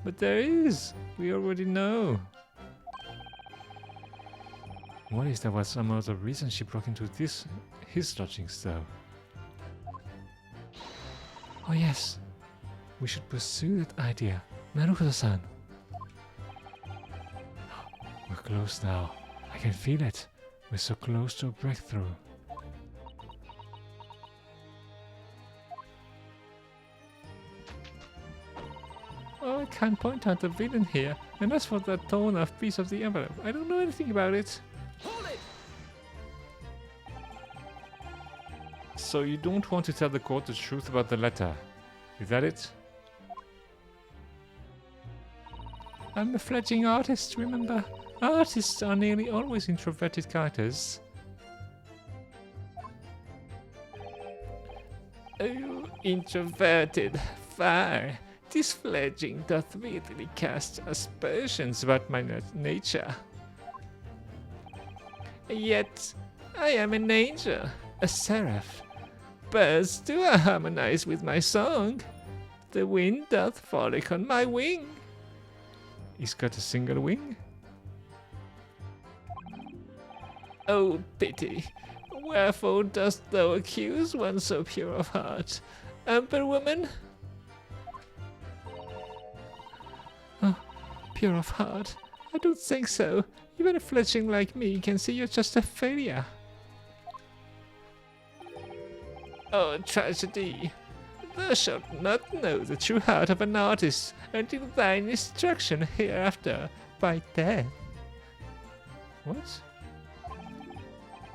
C: But there is! We already know! What if there was some other reason she broke into his lodgings though? Oh yes! We should pursue that idea. Naruto-san! We're close now. I can feel it. We're so close to a breakthrough. Oh, I can't point out the villain here. And as for that torn off piece of the envelope, I don't know anything about it.
E: Hold it!
C: So you don't want to tell the court the truth about the letter? Is that it? I'm a fledgling artist, remember? Artists are nearly always introverted characters. Oh, introverted, far. This fledgling doth really cast aspersions about my nature. Yet, I am an angel, a seraph. Birds do harmonize with my song. The wind doth frolic on my wing. He's got a single wing? Oh, pity. Wherefore dost thou accuse one so pure of heart? Emperor woman? Oh, pure of heart? I don't think so. Even a fledgling like me can see you're just a failure. Oh, tragedy. Thou shalt not know the true heart of an artist until thine destruction hereafter by death. What?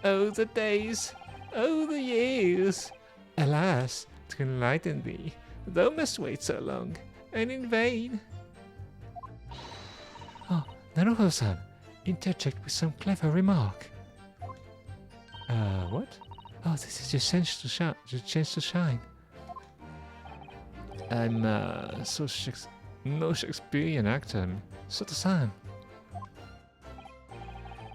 C: Oh, the days! Oh, the years! Alas, to enlighten thee, thou must wait so long, and in vain. Oh, Naruto-san, interject with some clever remark. What? Oh, this is your chance to shine. I'm no Shakespearean actor, Soto-san.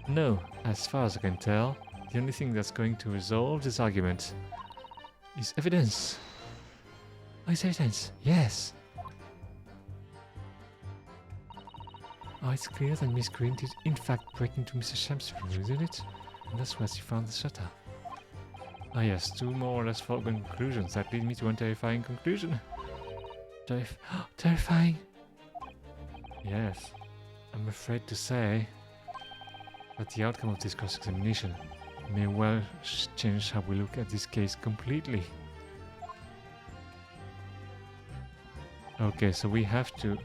C: No, as far as I can tell, the only thing that's going to resolve this argument is evidence. Oh, it's evidence, yes. Oh, it's clear that Miss Green did in fact break into Mr. Shams's room, isn't it? And that's where she found the shutter. Ah yes, two more or less foregone conclusions that lead me to one terrifying conclusion. Terrifying? Yes, I'm afraid to say that the outcome of this cross-examination may well change how we look at this case completely. Okay, so we have to...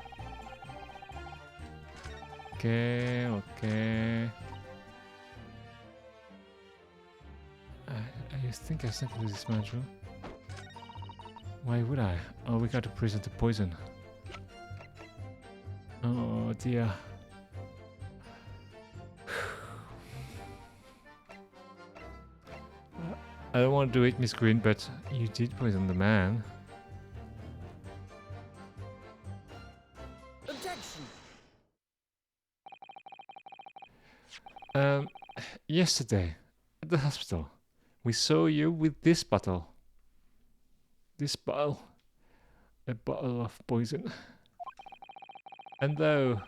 C: Okay. I think I sent it to this man's room. Why would I? Oh, we got to present the poison. Oh dear. I don't want to do it, Miss Green, but you did poison the man.
E: Objection!
C: Yesterday, at the hospital, we saw you with this bottle. This bottle.
B: a bottle of poison. And though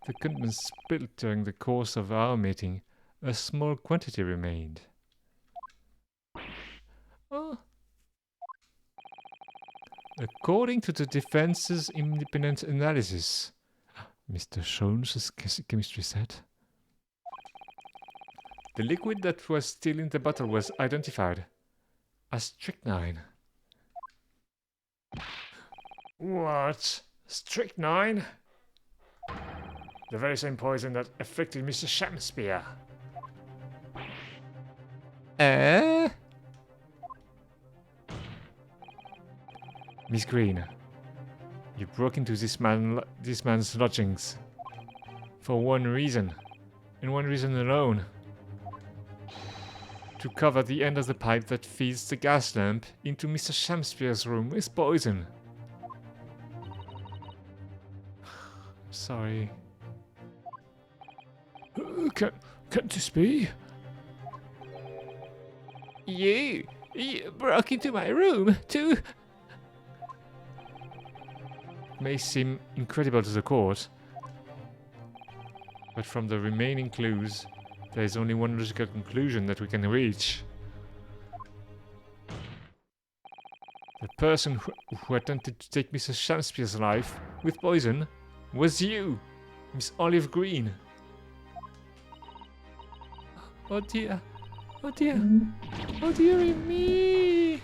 B: the contents spilled during the course of our meeting, a small quantity remained.
C: Oh,
B: According to the defense's independent analysis, Mr. Jones's chemistry said, the liquid that was still in the bottle was identified as strychnine.
D: What? Strychnine? The very same poison that affected Mr. Shakespeare.
B: Miss Green, you broke into this man's lodgings for one reason, and one reason alone. To cover the end of the pipe that feeds the gas lamp into Mr. Shakespeare's room with poison. Sorry.
A: Can this be?
C: you broke into my room to...
B: May seem incredible to the court, but from the remaining clues, there is only one logical conclusion that we can reach. The person who attempted to take Mr. Shakespeare's life with poison was you, Miss Olive Green.
C: Oh dear. Oh dear. Oh dearie me.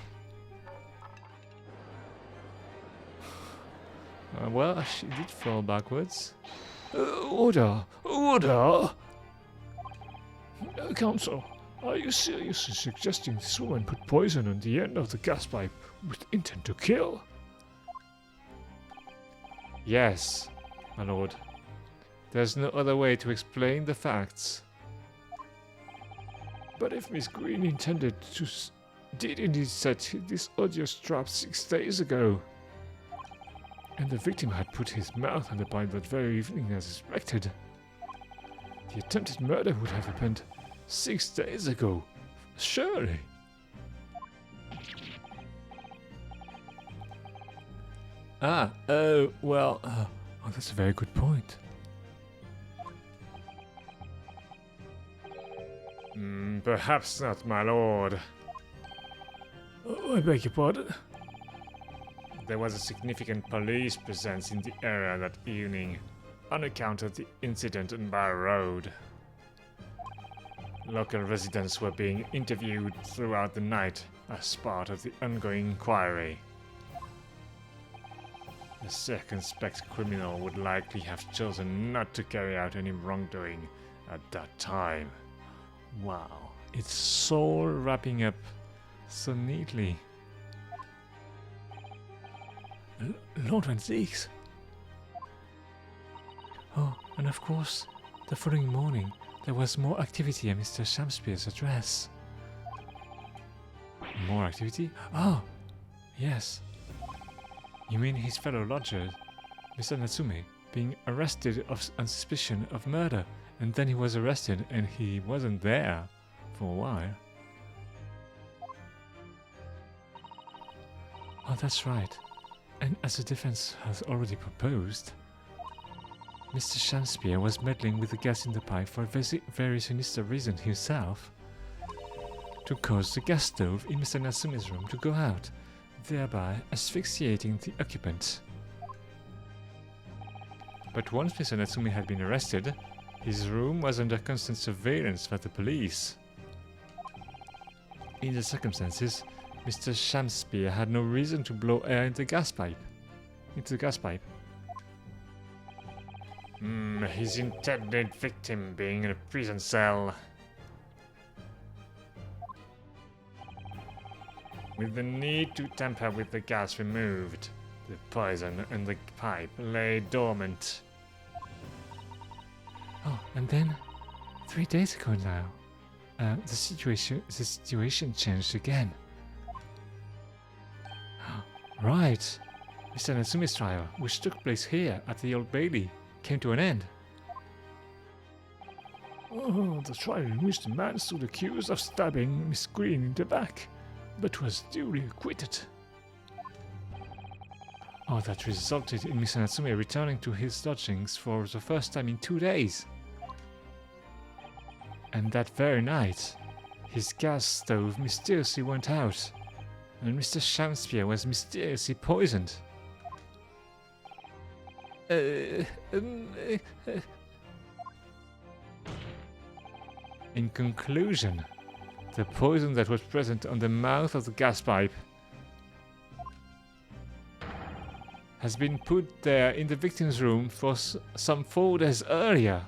B: Well, she did fall backwards.
A: Order! Order! Counsel, are you seriously suggesting this woman put poison on the end of the gas pipe with intent to kill?
B: Yes, my lord. There's no other way to explain the facts.
A: But if Miss Green intended to did indeed set this odious trap 6 days ago, and the victim had put his mouth on the pipe that very evening as expected, the attempted murder would have happened 6 days ago, surely.
B: Well, that's a very good point.
D: Perhaps not, my lord.
A: I beg your pardon?
D: There was a significant police presence in the area that evening, on account of the incident on Bar Road. Local residents were being interviewed throughout the night as part of the ongoing inquiry. The circumspect criminal would likely have chosen not to carry out any wrongdoing at that time.
B: Wow, it's all wrapping up so neatly.
A: Lord Van Zeeks.
B: Oh, and of course, the following morning, there was more activity at Mr. Shakespeare's address. More activity? Oh, yes. You mean his fellow lodger, Mr. Natsume, being arrested on suspicion of murder, and then he was arrested and he wasn't there for a while. Oh, that's right. And as the defense has already proposed, Mr. Shakespeare was meddling with the gas in the pipe for a very sinister reason himself, to cause the gas stove in Mr. Natsume's room to go out, thereby asphyxiating the occupant. But once Mr. Natsume had been arrested, his room was under constant surveillance by the police. In the circumstances, Mr. Shakespeare had no reason to blow air into the gas pipe.
D: His intended victim being in a prison cell. With the need to tamper with the gas removed, the poison in the pipe lay dormant.
B: Oh, and then, 3 days ago now, the situation changed again. Right, Mr. Natsume's trial, which took place here at the Old Bailey, came to an end.
A: Oh, the trial in which the man stood accused of stabbing Miss Green in the back, but was duly acquitted.
B: Oh, that resulted in Mr. Natsume returning to his lodgings for the first time in 2 days. And that very night, his gas stove mysteriously went out, and Mr. Shamspeare was mysteriously poisoned. In conclusion, the poison that was present on the mouth of the gas pipe has been put there in the victim's room for some 4 days earlier.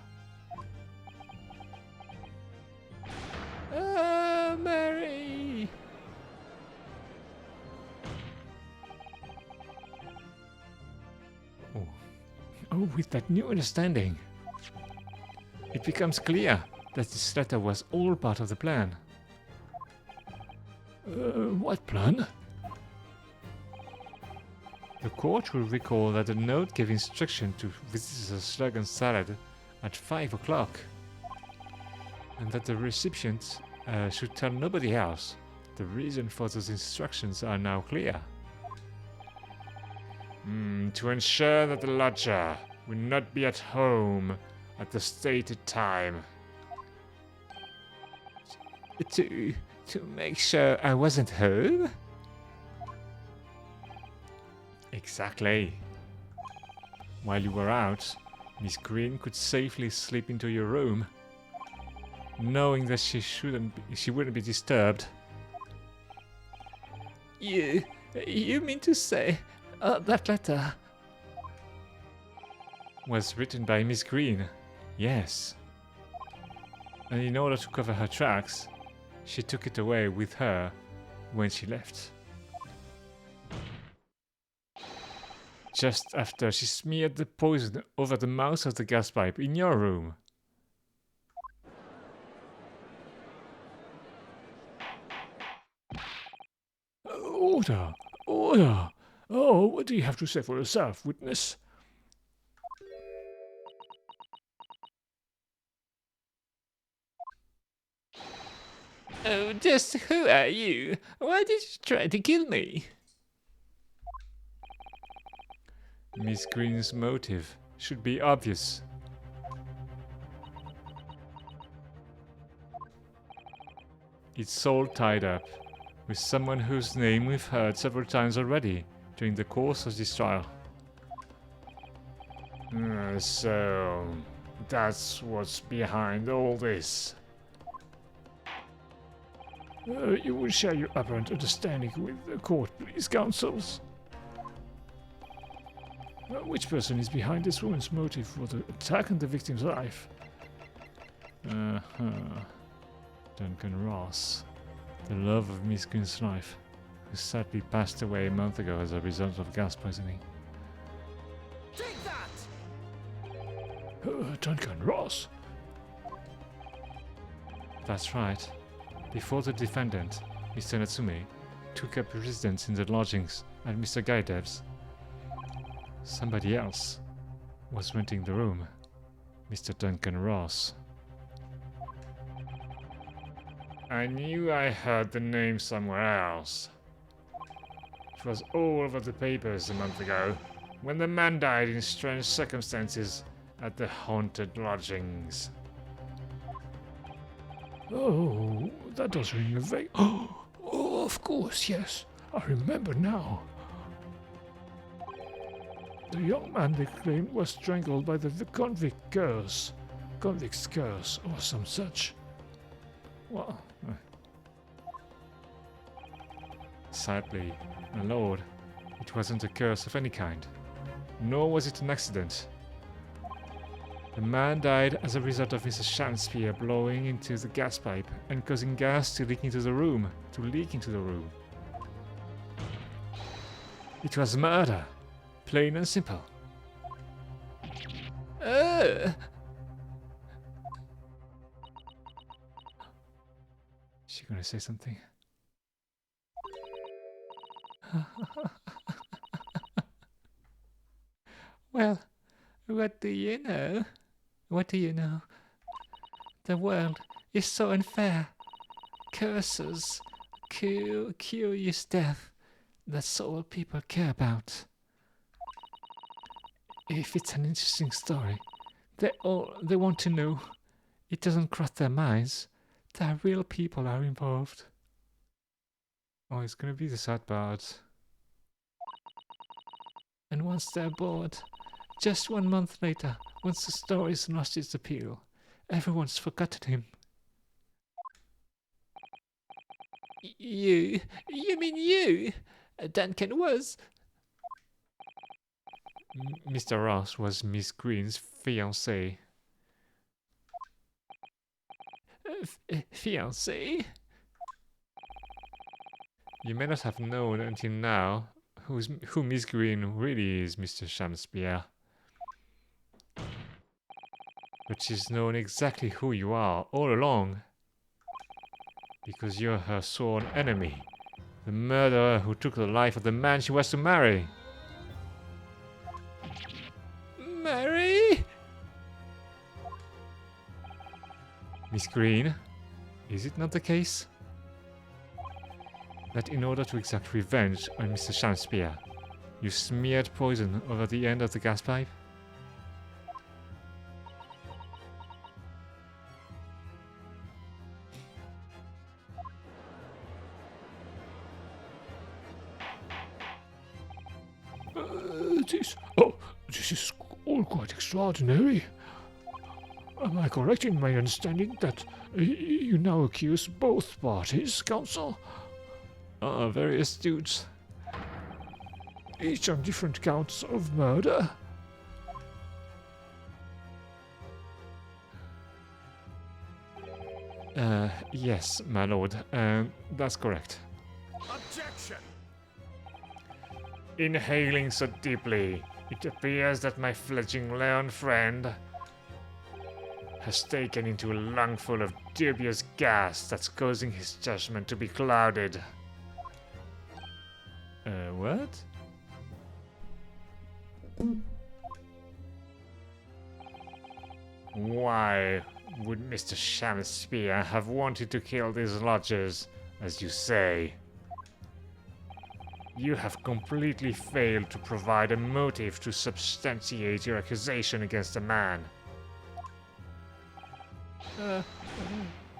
C: Mary!
B: Oh, with that new understanding, it becomes clear that this letter was all part of the plan.
A: What plan?
B: The court will recall that the note gave instruction to visit the slug and salad at 5 o'clock, and that the recipient should tell nobody else. The reason for those instructions are now clear.
D: To ensure that the lodger will not be at home at the stated time.
C: To make sure I wasn't home?
B: Exactly. While you were out, Miss Green could safely slip into your room, knowing that she wouldn't be disturbed.
C: You mean to say that letter
B: Was written by Miss Green, yes. And in order to cover her tracks, she took it away with her when she left. Just after she smeared the poison over the mouth of the gas pipe in your room.
A: Order! Order! Oh, what do you have to say for yourself, witness?
C: Oh, just who are you? Why did you try to kill me?
B: Miss Green's motive should be obvious. It's all tied up with someone whose name we've heard several times already during the course of this trial.
D: So, that's what's behind all this.
A: You will share your apparent understanding with the court, please, counsels. Which person is behind this woman's motive for the attack on the victim's life?
B: Duncan Ross, the love of Miss Green's life, who sadly passed away a month ago as a result of gas poisoning.
E: Take that!
A: Duncan Ross?
B: That's right. Before the defendant, Mr. Natsume, took up residence in the lodgings at Mr. Gaidev's, somebody else was renting the room. Mr. Duncan Ross.
D: I knew I heard the name somewhere else. It was all over the papers a month ago, when the man died in strange circumstances at the haunted lodgings.
A: Oh, that does ring a vague. Oh, of course, yes. I remember now. The young man they claimed was strangled by the convict's curse, or some such. Well,
B: Sadly, my lord, it wasn't a curse of any kind, nor was it an accident. The man died as a result of Mr. Shamspeare blowing into the gas pipe and causing gas to leak into the room. It was murder, plain and simple. She gonna say something?
C: Well, what do you know? What do you know? The world is so unfair. Curses, curious death. That's all people care about.
B: if it's an interesting story, they want to know. It doesn't cross their minds that real people are involved. Oh, it's gonna be the sad part. And once they're bored, just 1 month later, once the story's lost its appeal, everyone's forgotten him.
C: You mean you? Duncan was.
B: Mr. Ross was Miss Green's fiancé.
C: Fiancé?
B: You may not have known until now who Miss Green really is, Mr. Shakespeare. But she's known exactly who you are all along. Because you're her sworn enemy. The murderer who took the life of the man she was to marry.
C: Mary?
B: Miss Green, is it not the case that in order to exact revenge on Mr. Shakespeare, you smeared poison over the end of the gas pipe?
A: This is all quite extraordinary. Am I correct in my understanding that you now accuse both parties, counsel?
B: Very astute.
A: Each on different counts of murder?
B: Yes, my lord, that's correct.
E: Objection!
D: Inhaling so deeply, it appears that my fledgling learned friend has taken into a lungful of dubious gas that's causing his judgment to be clouded.
B: What?
D: Why would Mr. Shakespeare have wanted to kill these lodgers, as you say? You have completely failed to provide a motive to substantiate your accusation against the man.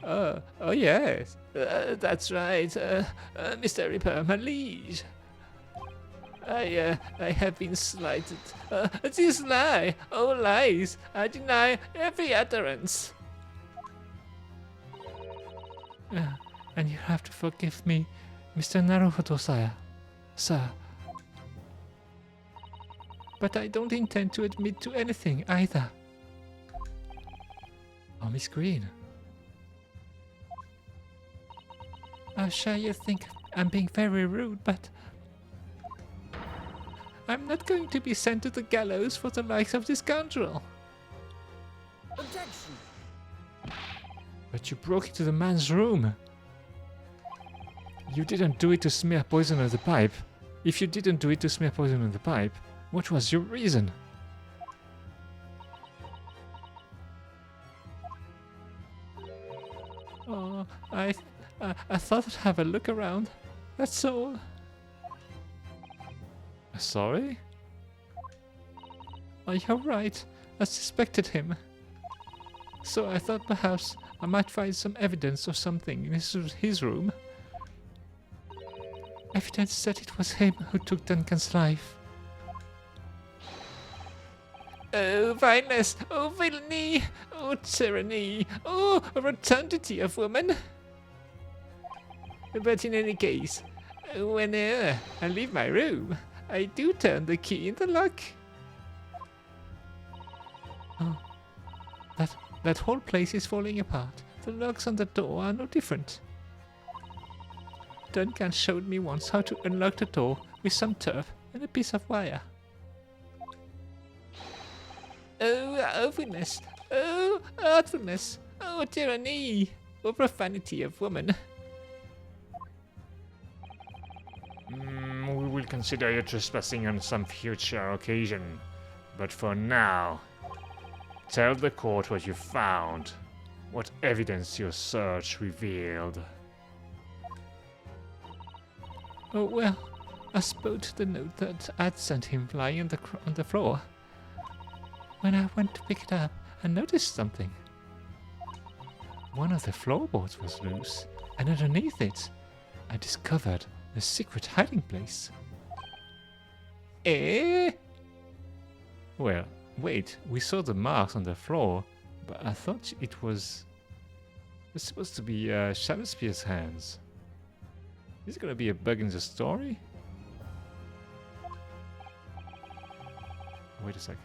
C: Oh yes, that's right, Mr. Ripper, my liege. I have been slighted. This lie, all lies. I deny every utterance.
B: And you have to forgive me, Mr. Naruhodo, sir.
C: But I don't intend to admit to anything either.
B: Oh, Miss Green.
C: I'm sure you think I'm being very rude, but I'm not going to be sent to the gallows for the likes of this scoundrel.
E: Objection!
B: But you broke into the man's room. You didn't do it to smear poison on the pipe. If you didn't do it to smear poison on the pipe, what was your reason?
C: Oh, I thought I'd have a look around. That's all.
B: Sorry?
C: Oh, you're right. I suspected him. So I thought perhaps I might find some evidence or something in his room. Evidence that it was him who took Duncan's life. Oh, vileness! Oh, villainy! Oh, tyranny! Oh, rotundity of woman! But in any case, whenever I leave my room, I do turn the key in the lock. Oh, that whole place is falling apart. The locks on the door are no different. Duncan showed me once how to unlock the door with some turf and a piece of wire. Oh, awfulness! Oh, artfulness! Oh, tyranny! Oh, profanity of woman!
D: We will consider you trespassing on some future occasion, but for now, tell the court what you found, what evidence your search revealed.
C: Oh, well, I spotted the note that I'd sent him lying on the floor. when I went to pick it up, I noticed something. One of the floorboards was loose, and underneath it, I discovered a secret hiding place. Eh? Well, wait, we saw the marks on the floor, but I thought it was supposed to be Shadowspear's hands. Is it gonna be a bug in the story? Wait a sec.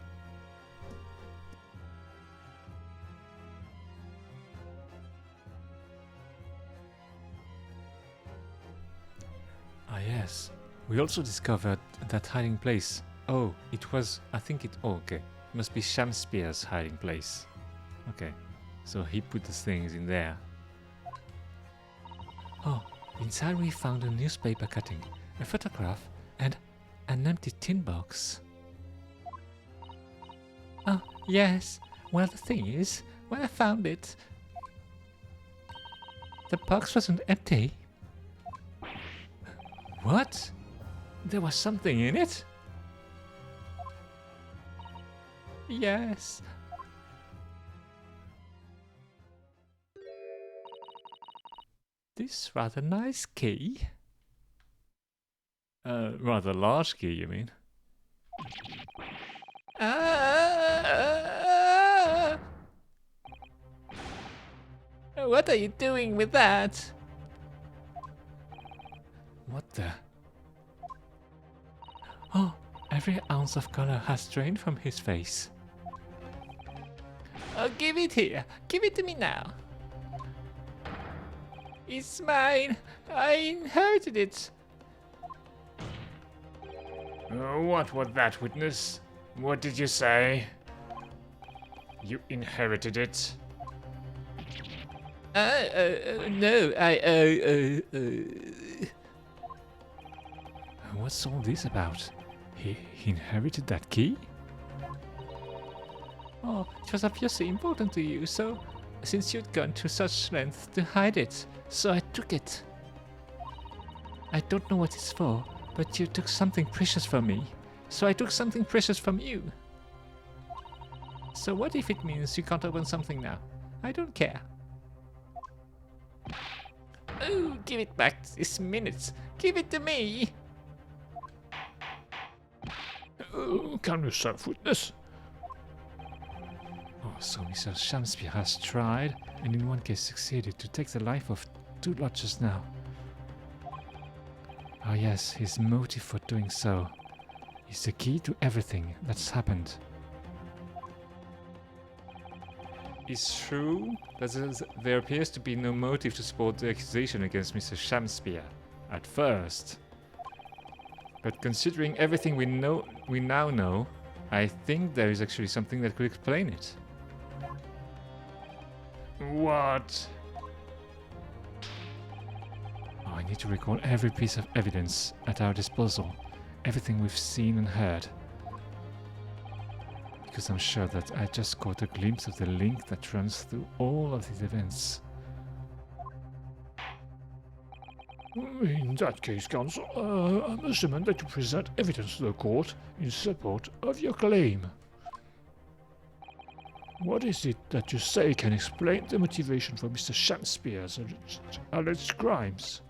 C: Ah yes, we also discovered that hiding place. Oh, it was, I think it, oh, okay. It must be Shamspear's hiding place. Okay, so he put the things in there. Oh, inside we found a newspaper cutting, a photograph, and an empty tin box. Oh, yes. Well, the thing is, when I found it, the box wasn't empty. What? There was something in it? Yes. This rather nice key. Rather large key, you mean? What are you doing with that? What the? Oh, every ounce of color has drained from his face. Oh, give it here. Give it to me now. It's mine. I inherited it.
D: What was that, witness? What did you say? You inherited it?
C: No, What's all this about? He inherited that key? Oh, it was obviously important to you, so since you'd gone to such lengths to hide it, so I took it. I don't know what it's for, but you took something precious from me, so I took something precious from you. So what if it means you can't open something now? I don't care. Oh, give it back this minute. Give it to me.
A: Calm yourself, witness.
B: Oh, so Mr. Shamspear has tried, and in one case succeeded, to take the life of 2 lodgers now. Ah yes, his motive for doing so is the key to everything that's happened.
C: It's true that there appears to be no motive to support the accusation against Mr. Shamspear at first. But considering everything we now know, I think there is actually something that could explain it.
D: What?
B: Oh, I need to recall every piece of evidence at our disposal, everything we've seen and heard. Because I'm sure that I just caught a glimpse of the link that runs through all of these events.
A: In that case, counsel, I'm assuming that you present evidence to the court in support of your claim. What is it that you say can explain the motivation for Mr. Shamspear's alleged crimes?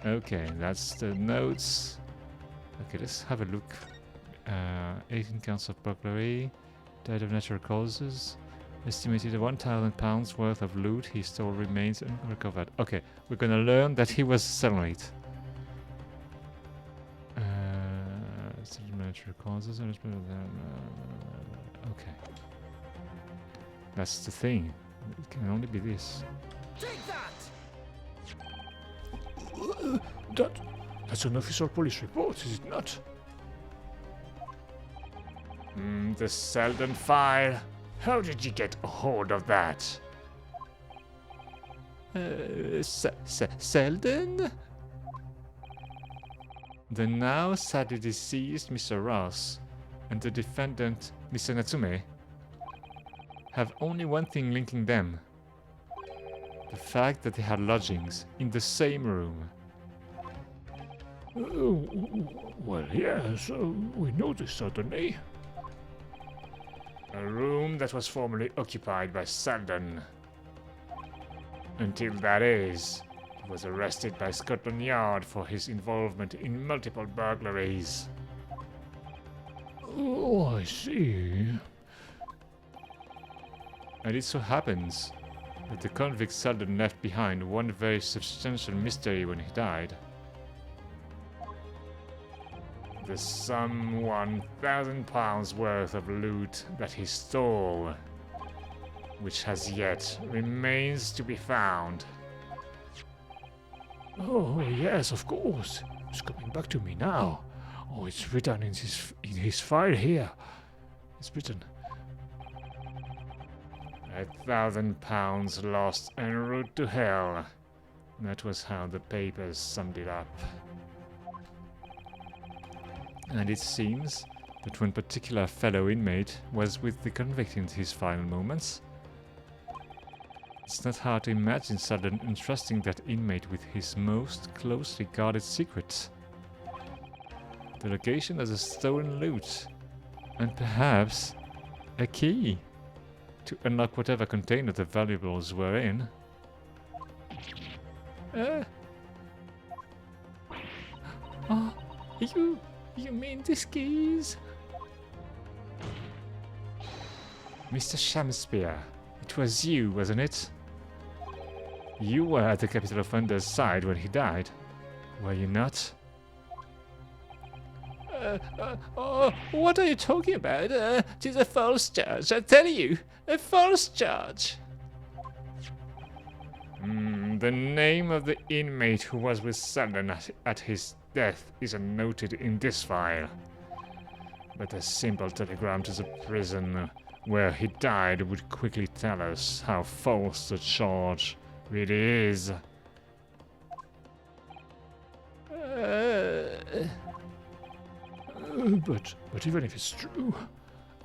C: Okay, that's the notes. Okay, let's have a look. 18 counts of burglary, died of natural causes, estimated £1,000 worth of loot he stole remains unrecovered. Okay, we're gonna learn that he was cellmate. Natural causes. Okay, that's the thing. It can only be this.
E: Take that!
A: That's an official police report, is it not?
D: The Selden file. How did you get a hold of that?
C: Selden? The now sadly deceased Mr. Ross and the defendant Mr. Natsume have only one thing linking them. The fact that they had lodgings in the same room.
A: Well, yes, we know this certainly.
D: A room that was formerly occupied by Selden. Until that is, he was arrested by Scotland Yard for his involvement in multiple burglaries.
B: Oh, I see.
A: And it so happens that the convict Selden left behind one very substantial mystery when he died.
D: The sum £1,000 worth of loot that he stole, which has yet remains to be found.
B: Oh, yes, of course. It's coming back to me now. Oh, it's written in his file here. It's written.
D: £1,000 lost en route to hell. That was how the papers summed it up.
A: And it seems that one particular fellow inmate was with the convict in his final moments. It's not hard to imagine Selden entrusting that inmate with his most closely guarded secret. The location of the stolen loot, and perhaps a key to unlock whatever container the valuables were in.
C: Oh, you mean this keys?
A: Mr. Shamspeare, it was you, wasn't it? You were at the capital offender's side when he died, were you not?
C: What are you talking about? Tis a false charge, I tell you! A false charge!
D: The name of the inmate who was with Selden at his death isn't noted in this file. But a simple telegram to the prison where he died would quickly tell us how false the charge really is.
B: But even if it's true,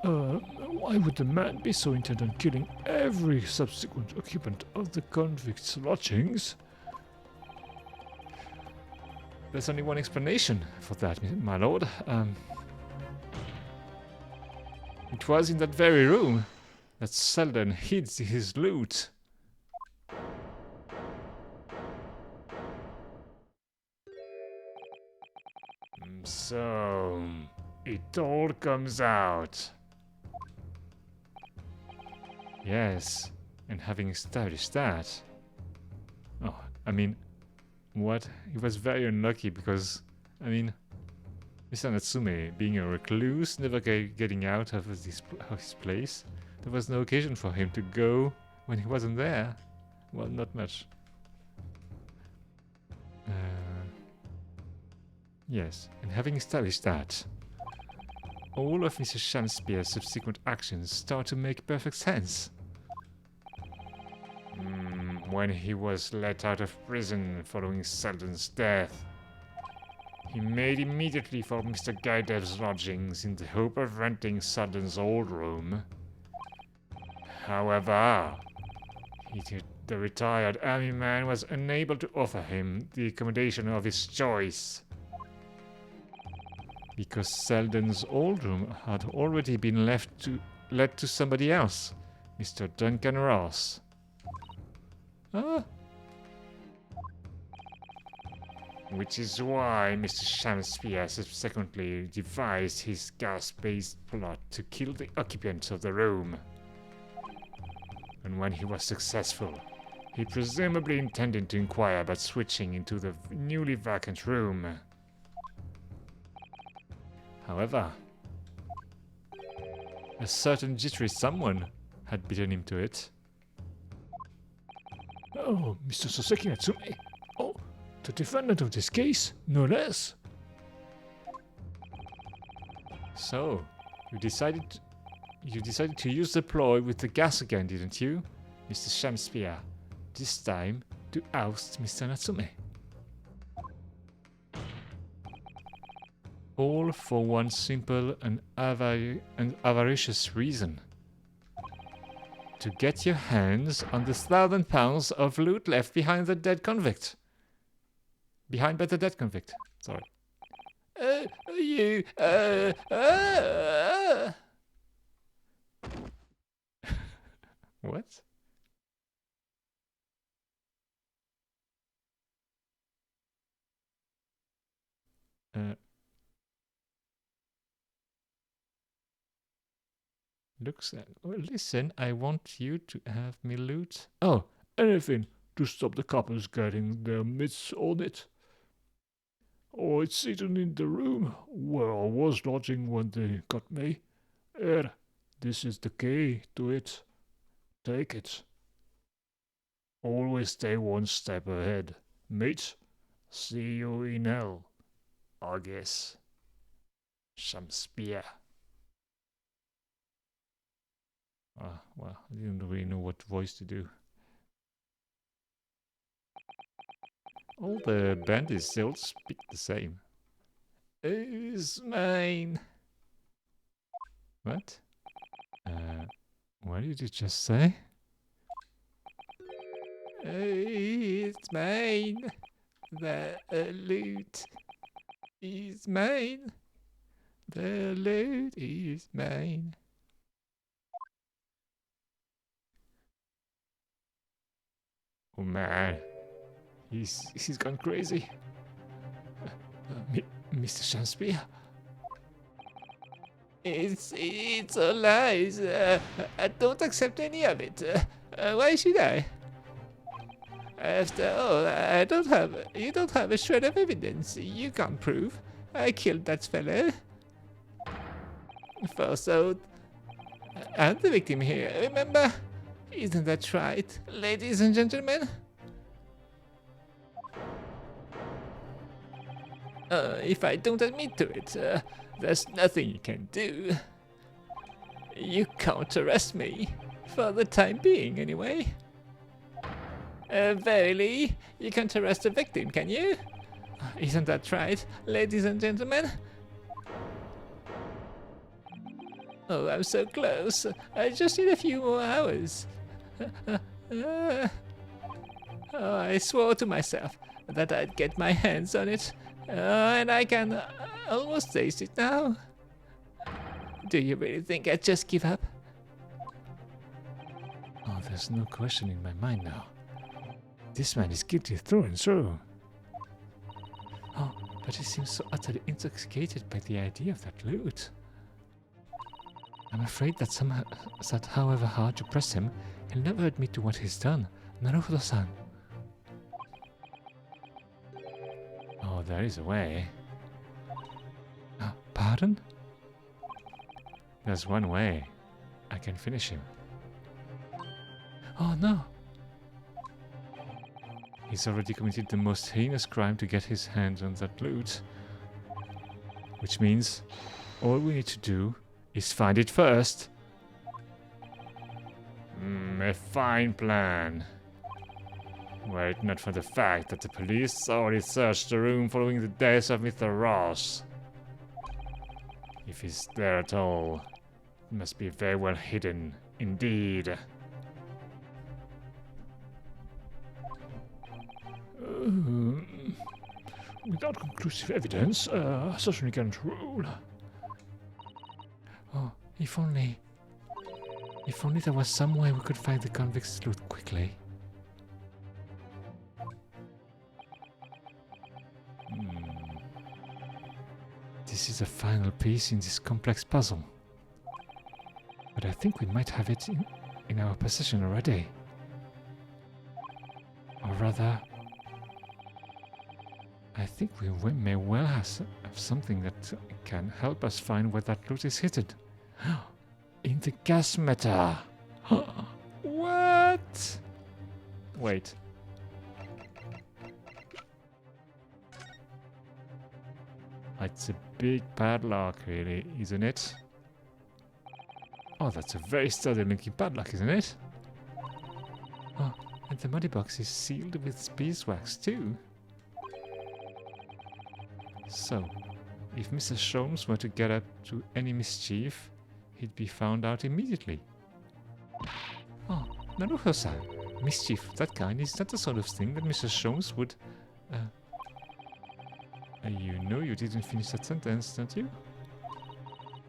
B: why would the man be so intent on killing every subsequent occupant of the convict's lodgings?
A: There's only one explanation for that, my lord. It was in that very room that Selden hid his loot.
D: So, it all comes out.
A: Yes, and having established that... Oh, I mean, what? He was very unlucky because, I mean, Mr. Natsume, being a recluse, never getting out of his place, there was no occasion for him to go when he wasn't there. Well, not much. Yes, and having established that, all of Mr. Shamspeare's subsequent actions start to make perfect sense.
D: When he was let out of prison following Selden's death, he made immediately for Mr. Gaidev's lodgings in the hope of renting Selden's old room. However, the retired army man was unable to offer him the accommodation of his choice.
A: Because Selden's old room had already been let to somebody else, Mr. Duncan Ross.
D: Which is why Mr. Shamspeare subsequently devised his gas-based plot to kill the occupants of the room. And when he was successful, he presumably intended to inquire about switching into the newly vacant room.
A: However, a certain jittery someone had beaten him to it.
B: Oh, Mr. Soseki Natsume. Oh, the defendant of this case, no less.
A: So, you decided to use the ploy with the gas again, didn't you, Mr. Shamspeare? This time to oust Mr. Natsume. All for one simple and avaricious reason. To get your hands on the £1,000 of loot left behind the dead convict. Behind by the dead convict. Sorry.
B: What? Uh, looks like... Well, listen, I want you to have me loot.
A: Oh, anything to stop the coppers getting their mitts on it. Oh, it's hidden in the room where I was lodging when they got me. Here, this is the key to it. Take it. Always stay one step ahead, mate. See you in hell, I guess. Some spear.
B: Ah, well, I didn't really know what voice to do. All the bandits still speak the same.
C: It's mine.
B: What? What did you just say?
C: It's mine. The loot is mine. The loot is mine.
B: Oh man, he's gone crazy. Mr. Shakespeare.
C: It's all lies. I don't accept any of it. Why should I? After all, you don't have a shred of evidence. You can't prove I killed that fellow. So, I'm the victim here, remember? Isn't that right, ladies and gentlemen? If I don't admit to it, there's nothing you can do. You can't arrest me, for the time being anyway. Verily, you can't arrest a victim, can you? Isn't that right, ladies and gentlemen? Oh, I'm so close. I just need a few more hours. Oh, I swore to myself that I'd get my hands on it. And I can almost taste it now. Do you really think I'd just give up?
B: Oh, there's no question in my mind now. This man is guilty through and through. Oh, but he seems so utterly intoxicated by the idea of that loot. I'm afraid that however hard you press him, he'll never admit to what he's done. Naruto-san. Oh, there is a way. Pardon? There's one way. I can finish him. Oh no! He's already committed the most heinous crime to get his hands on that loot. Which means all we need to do is find it first.
D: A fine plan. Were it not for the fact that the police already searched the room following the death of Mr. Ross. If he's there at all, it must be very well hidden, indeed.
A: Without conclusive evidence, I certainly can't rule.
B: Oh, if only there was some way we could find the convict's loot quickly. This is the final piece in this complex puzzle. But I think we might have it in our possession already. Or rather, I think we may well have something that can help us find where that loot is hidden. In the gas meter! What? Wait. It's a big padlock, really, isn't it? Oh, that's a very sturdy looking padlock, isn't it? Oh, and the money box is sealed with beeswax too. So, if Mr. Sholmes were to get up to any mischief, he'd be found out immediately. Oh, Naruto-san, mischief of that kind is not the sort of thing that Mr. Sholmes would... you know you didn't finish that sentence, don't you?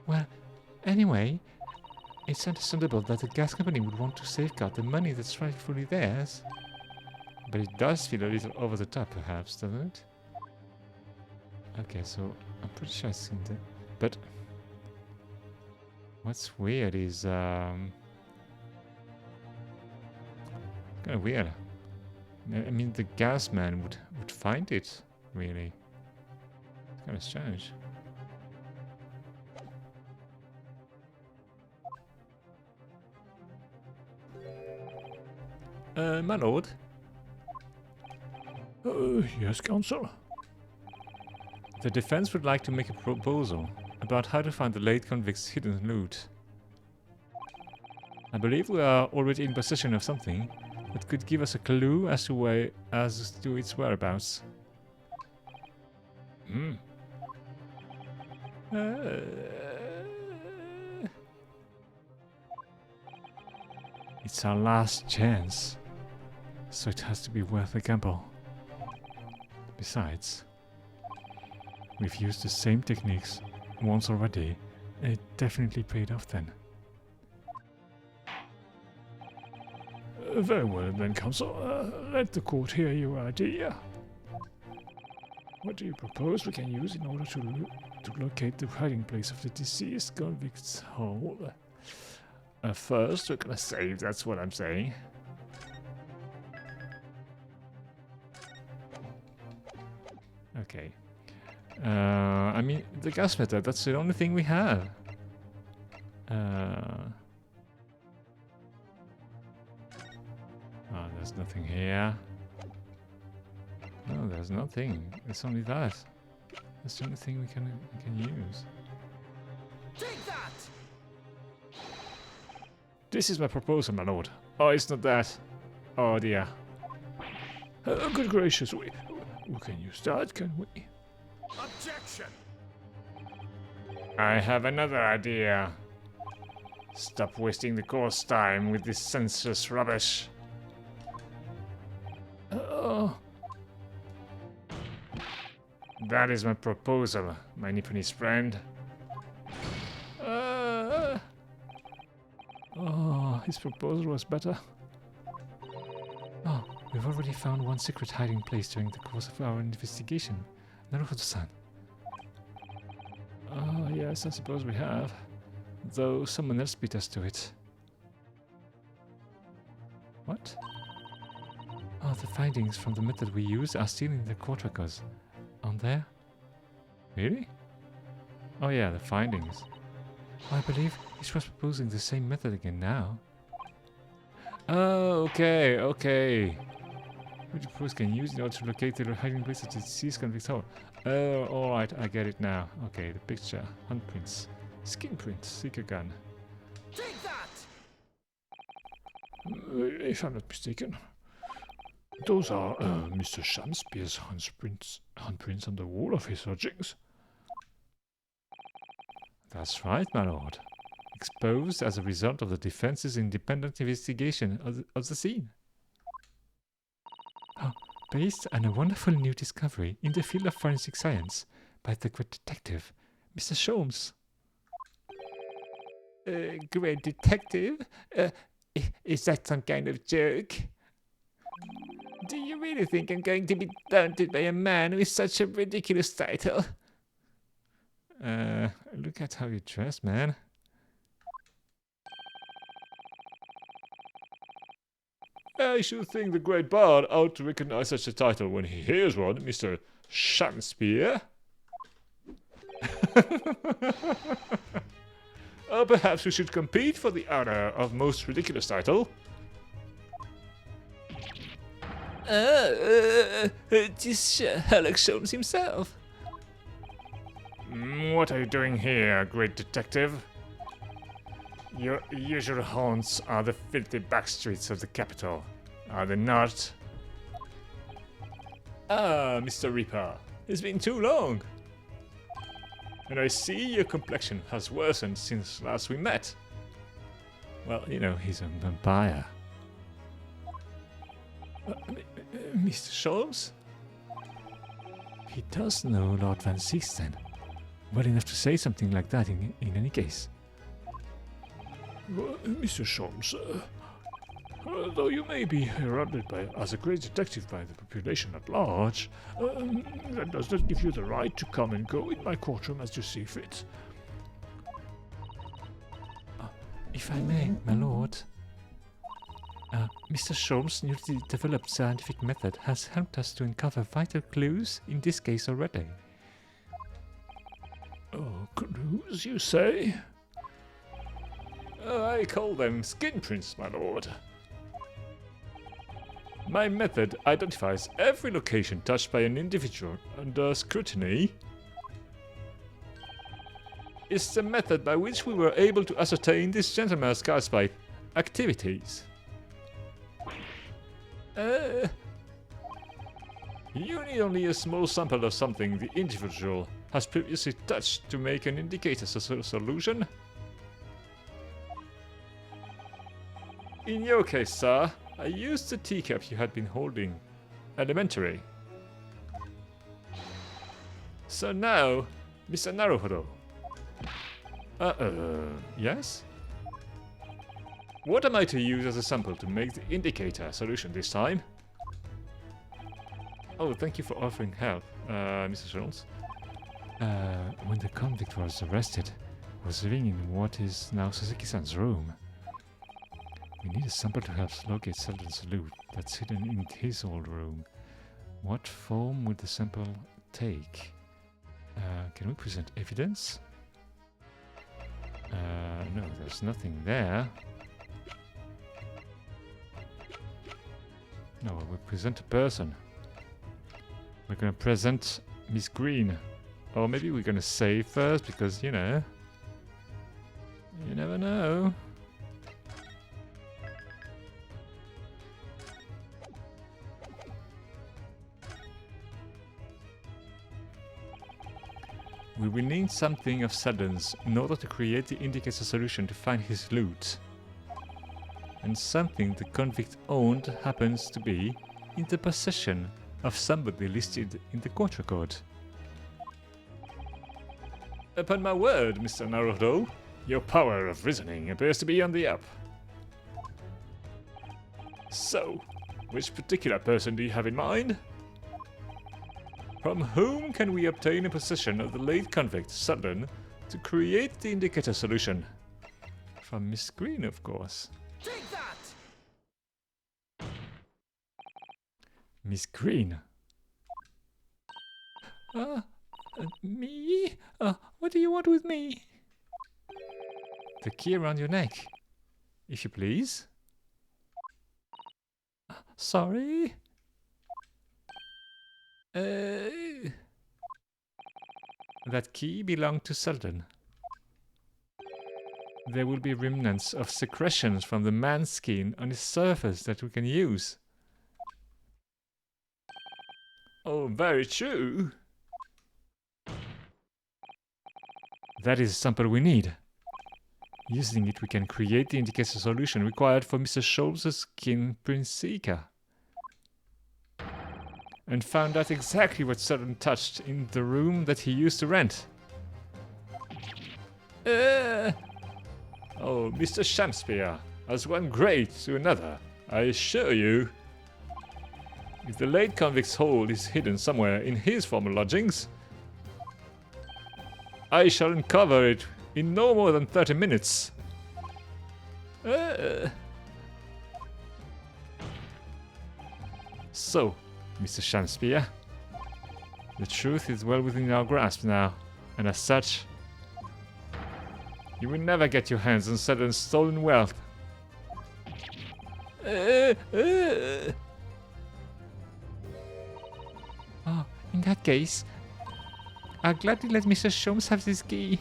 B: Well, anyway, It's understandable that the gas company would want to safeguard the money that's rightfully theirs. But it does feel a little over the top, perhaps, doesn't it? Okay, so I'm pretty sure I've seen that. But what's weird is kind of weird. I mean, the gas man would find it, really. It's kind of strange.
C: My lord.
A: Yes, Counsel.
C: The defense would like to make a proposal about how to find the late convict's hidden loot. I believe we are already in possession of something that could give us a clue as to its whereabouts.
A: Hmm.
B: It's our last chance, so it has to be worth a gamble. Besides, we've used the same techniques once already, and it definitely paid off then.
A: Very well then, Counsel. Let the court hear your idea. What do you propose we can use in order to locate the hiding place of the deceased convict's hole? First, we're gonna save, that's what I'm saying.
B: Okay. I mean, the gas method, that's the only thing we have. Oh, there's nothing here. No, there's nothing. It's only that. That's the only thing we can use.
E: Take that!
A: This is my proposal, my lord. Oh, it's not that. Oh dear. Good gracious, we can use that, can we?
E: Objection!
D: I have another idea. Stop wasting the course time with this senseless rubbish. That is my proposal, my Nipponese friend.
A: Oh, his proposal was better.
B: Oh, we've already found one secret hiding place during the course of our investigation. Naruto-san.
A: Oh, yes, I suppose we have. Though someone else beat us to it.
B: What? Oh, the findings from the method we use are still in the court records. Aren't there?
A: Really?
B: Oh yeah, the findings. Oh, I believe he's proposing the same method again now.
A: Oh, okay, okay. Which propose can use in order to locate the hiding place of the deceased convict's hole. Oh, alright, I get it now. Okay, the picture, handprints, skin prints, seeker gun.
E: Take that!
A: If I'm not mistaken, those are Mr. Shamspeare's handprints on the wall of his lodgings.
B: That's right, my lord. Exposed as a result of the defense's independent investigation of the scene. Oh, based on a wonderful new discovery in the field of forensic science by the great detective, Mr. Sholmes.
C: Great detective? Is that some kind of joke? Do you really think I'm going to be daunted by a man with such a ridiculous title?
B: Look at how you dress, man.
A: I should think the great bard ought to recognize such a title when he hears one, Mr. Shamspeare. Or perhaps we should compete for the honor of most ridiculous title.
C: This Sherlock Holmes himself.
D: What are you doing here, great detective? Your usual haunts are the filthy back streets of the capital, are they not?
A: Ah, Mr. Reaper, it's been too long. And I see your complexion has worsened since last we met.
B: Well, you know, he's a vampire.
A: Mr. Sholmes?
B: He does know Lord Van Siesten. Well enough to say something like that in any case.
A: Mr. Sholmes, though you may be heralded as a great detective by the population at large, that does not give you the right to come and go in my courtroom as you see fit.
C: If I may, my lord. Mr. Sholmes' newly developed scientific method has helped us to uncover vital clues in this case already.
A: Oh, clues, you say?
B: I call them skin prints, my lord. My method identifies every location touched by an individual under scrutiny. It's the method by which we were able to ascertain this gentleman's gaslight activities. You need only a small sample of something the individual has previously touched to make an indicator solution. In your case, sir, I used the teacup you had been holding. Elementary. So now, Mr. Naruhodo. Yes? What am I to use as a sample to make the indicator solution this time? Oh, thank you for offering help, Mr. Jones.
C: When the convict was arrested, was living in what is now Suzuki-san's room. We need a sample to help locate Selden's loot that's hidden in his old room. What form would the sample take? Can we present evidence? No, there's nothing there. No, we present a person. We're gonna present Miss Green. Or maybe we're gonna save first because, you know, you never know. We will need something of Selden's in order to create the indicator solution to find his loot. And something the convict owned happens to be in the possession of somebody listed in the court record.
B: Upon my word, Mr. Naruto, your power of reasoning appears to be on the up. So, which particular person do you have in mind? From whom can we obtain a possession of the late convict, Selden, to create the indicator solution?
C: From Miss Green, of course.
E: Take that!
C: Miss Green. Me? What do you want with me? The key around your neck, if you please. Sorry? That key belonged to Selden. There will be remnants of secretions from the man's skin on his surface that we can use.
B: Oh, very true.
C: That is the sample we need. Using it, we can create the indicator solution required for Mr. Scholz's skin print seeker.
B: And found out exactly what Selden touched in the room that he used to rent. Oh, Mr. Shakespeare, as one great to another, I assure you. If the late convict's hole is hidden somewhere in his former lodgings, I shall uncover it in no more than 30 minutes.
C: So, Mr. Shakespeare, the truth is well within our grasp now, and as such,
B: you will never get your hands on Selden's stolen wealth.
C: Oh, in that case, I'll gladly let Mr. Sholmes have this key.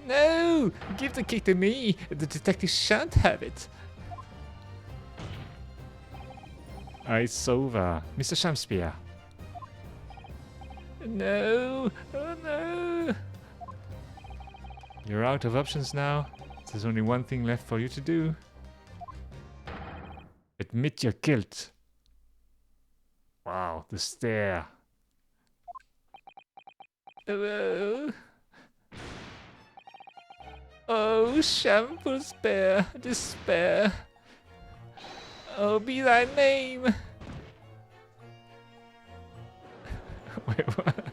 C: No! Give the key to me! The detective shan't have it!
B: It's over, Mr. Shakespeare.
C: No! Oh no!
B: You're out of options now. There's only one thing left for you to do. Admit your guilt. Wow, the stare.
C: Oh, shameful despair. Oh, be thy name.
B: Wait, what?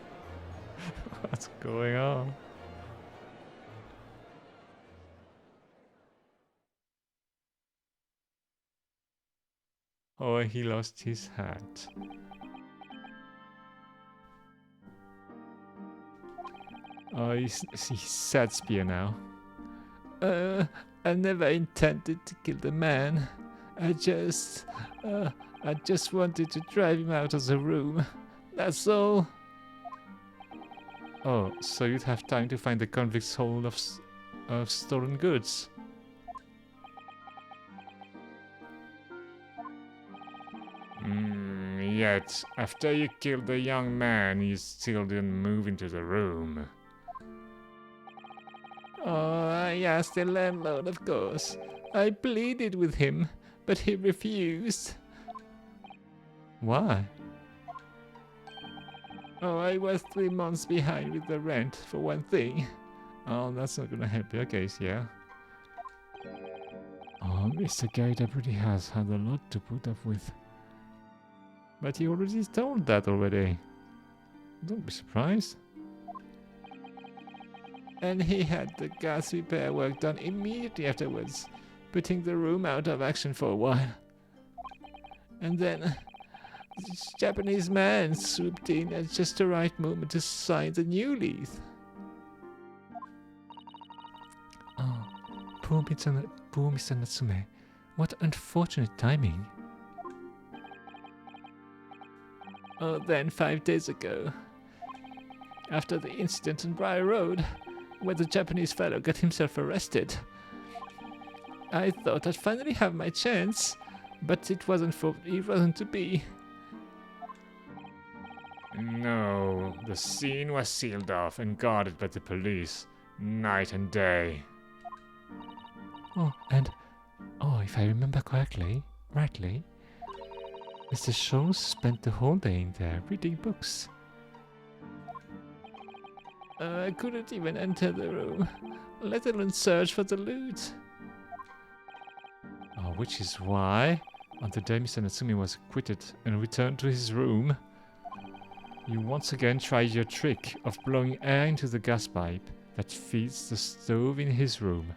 B: What's going on? Oh, he lost his hat. Oh, he's sad spear now.
C: I never intended to kill the man. I just wanted to drive him out of the room. That's all.
B: Oh, so you'd have time to find the convict's hold of stolen goods.
D: Yet, after you killed the young man, you still didn't move into the room.
C: Oh, I asked the landlord, of course. I pleaded with him, but he refused.
B: Why?
C: Oh, I was 3 months behind with the rent, for one thing.
B: Oh, that's not gonna help your case, yeah? Oh, Mr. Gator really has had a lot to put up with. But he already told that already. Don't be surprised.
C: And he had the gas repair work done immediately afterwards, putting the room out of action for a while. And then this Japanese man swooped in at just the right moment to sign the new lease.
B: Oh, poor Mr. Natsume. What unfortunate timing.
C: Oh, then 5 days ago, after the incident on Briar Road, where the Japanese fellow got himself arrested, I thought I'd finally have my chance, but it wasn't to be.
D: No, the scene was sealed off and guarded by the police, night and day.
B: Oh, and if I remember rightly, Mr. Scholes spent the whole day in there reading books.
C: I couldn't even enter the room, let alone search for the loot.
B: Oh, which is why, on the day Mr. Natsumi was acquitted and returned to his room, you once again tried your trick of blowing air into the gas pipe that feeds the stove in his room.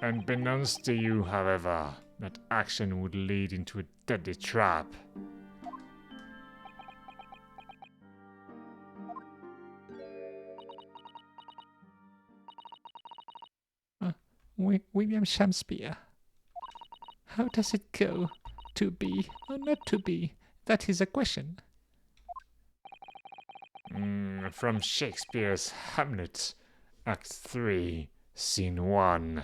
D: Unbeknownst to you, however, that action would lead into a deadly trap.
C: William Shakespeare. How does it go? To be or not to be? That is a question.
D: From Shakespeare's Hamlet, Act 3, Scene 1.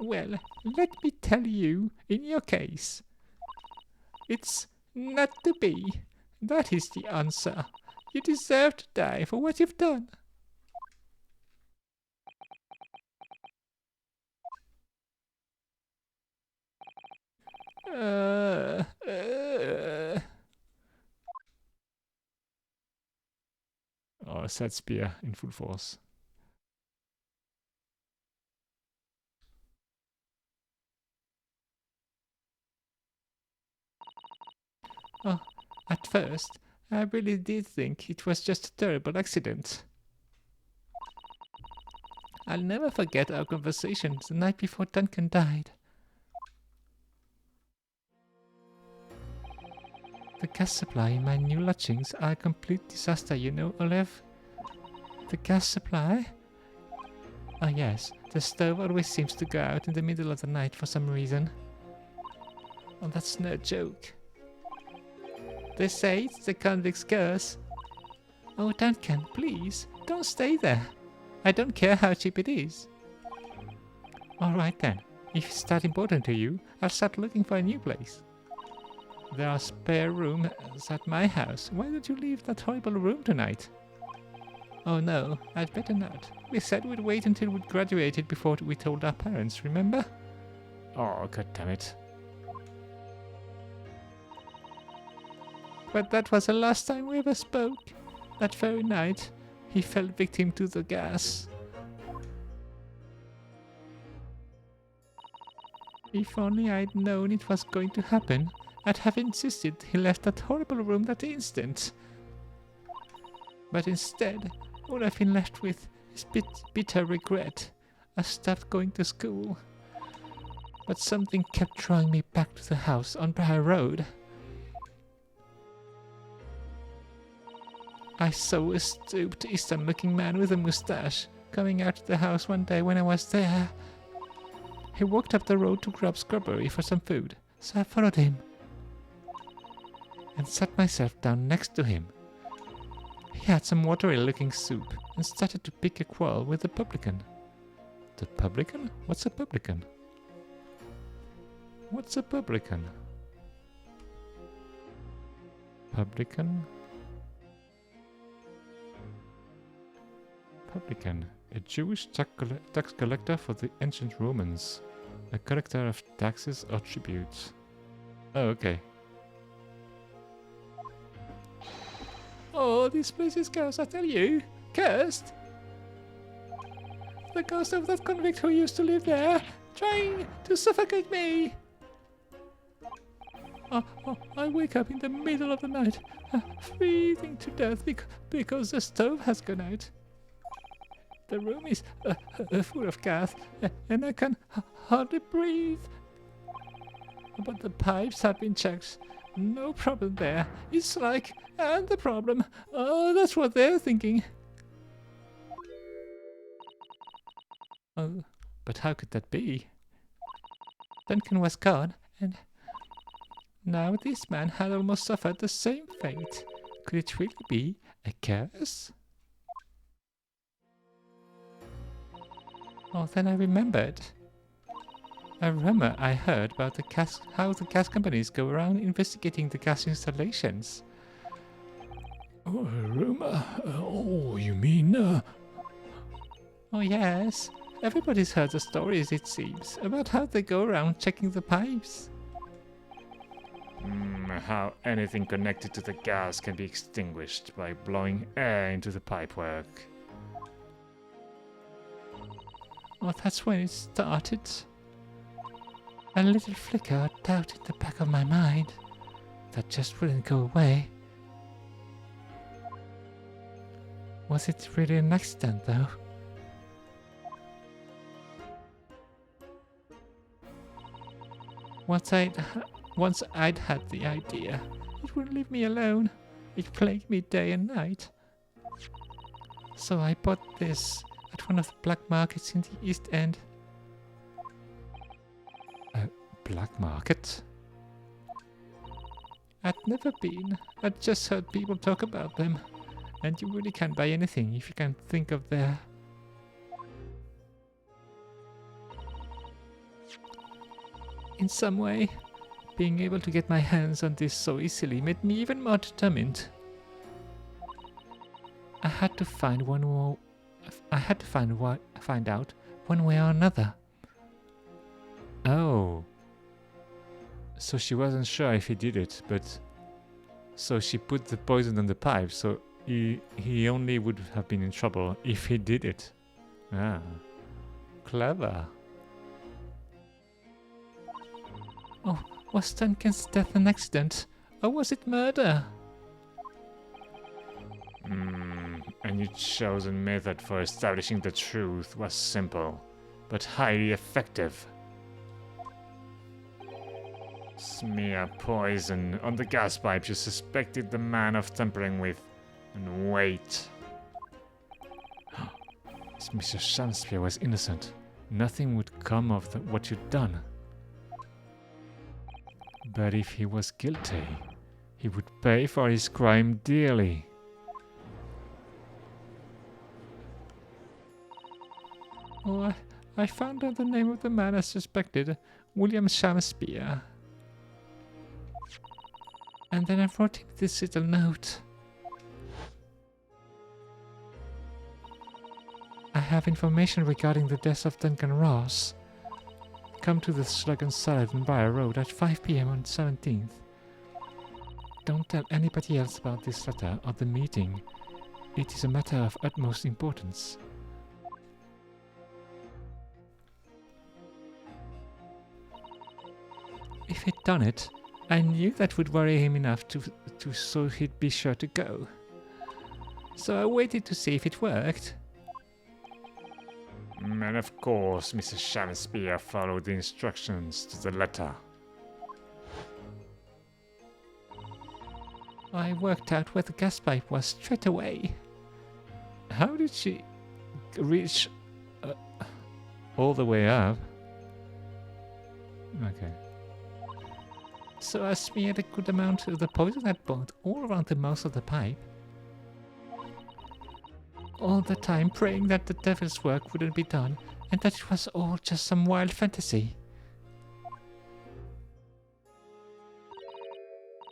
C: Well, let me tell you, in your case, it's not to be. That is the answer. You deserve to die for what you've done.
B: Oh, sad spear in full force.
C: Oh, at first, I really did think it was just a terrible accident. I'll never forget our conversation the night before Duncan died. The gas supply in my new lodgings are a complete disaster, you know, Olev. The gas supply? Ah yes, the stove always seems to go out in the middle of the night for some reason. Oh, that's no joke. They say it's the convict's curse. Oh, Duncan, please, don't stay there. I don't care how cheap it is. Alright then, if it's that important to you, I'll start looking for a new place. There are spare rooms at my house. Why don't you leave that horrible room tonight? Oh no, I'd better not. We said we'd wait until we'd graduated before we told our parents, remember?
B: Oh, god damn it.
C: But that was the last time we ever spoke. that very night he fell victim to the gas. If only I'd known it was going to happen, I'd have insisted he left that horrible room that instant. But instead, all I've been left with is bitter regret. I stopped going to school. But something kept drawing me back to the house on Briar Road. I saw a stooped Eastern-looking man with a moustache coming out of the house one day when I was there. He walked up the road to grab Scrubbery for some food, so I followed him and sat myself down next to him. He had some watery-looking soup and started to pick a quarrel with the publican. The publican? What's a publican? What's a publican? Publican? Publican, a Jewish tax collector for the ancient Romans. A collector of taxes or tributes. Oh, okay. Oh, this place is cursed, I tell you. Cursed? The ghost of that convict who used to live there, trying to suffocate me. I wake up in the middle of the night, freezing to death because the stove has gone out. The room is full of gas, and I can hardly breathe. But the pipes have been checked. No problem there. It's like, and the problem. Oh, that's what they're thinking. Oh, but how could that be? Duncan was gone, and now this man had almost suffered the same fate. Could it really be a curse? Oh, then I remembered. A rumor I heard about how the gas companies go around investigating the gas installations.
B: Oh, a rumor? Oh, you mean,
C: Oh yes, everybody's heard the stories, it seems, about how they go around checking the pipes.
D: How anything connected to the gas can be extinguished by blowing air into the pipework.
C: Oh, that's when it started. A little flicker of doubt in the back of my mind that just wouldn't go away. Was it really an accident, though? Once I'd had the idea, it wouldn't leave me alone. It plagued me day and night. So I bought this at one of the black markets in the East End.
B: a black market?
C: I'd never been. I'd just heard people talk about them. And you really can't buy anything if you can think of their... In some way, being able to get my hands on this so easily made me even more determined. I had to find find out one way or another.
B: Oh. So she wasn't sure if he did it, but... So she put the poison on the pipe, so he only would have been in trouble if he did it. Ah. Clever.
C: Oh, was Duncan's death an accident? Or was it murder?
D: A new chosen method for establishing the truth was simple, but highly effective. Smear poison on the gas pipes you suspected the man of tampering with, and wait.
B: Mr. Shakespeare was innocent. Nothing would come of what you'd done. But if he was guilty, he would pay for his crime dearly.
C: Oh, I found out the name of the man I suspected, William Shakespeare. And then I wrote him this little note. I have information regarding the death of Duncan Ross. Come to the Slug and Salad in Briar Road at 5 p.m. on 17th. Don't tell anybody else about this letter or the meeting.
B: it is a matter of utmost importance.
C: If he'd done it, I knew that would worry him enough so he'd be sure to go. So I waited to see if it worked.
D: And of course, Mr. Shakespeare followed the instructions to the letter.
C: I worked out where the gas pipe was straight away.
B: How did she reach all the way up? Okay.
C: So I smeared a good amount of the poison I'd bought all around the mouth of the pipe. All the time praying that the devil's work wouldn't be done and that it was all just some wild fantasy.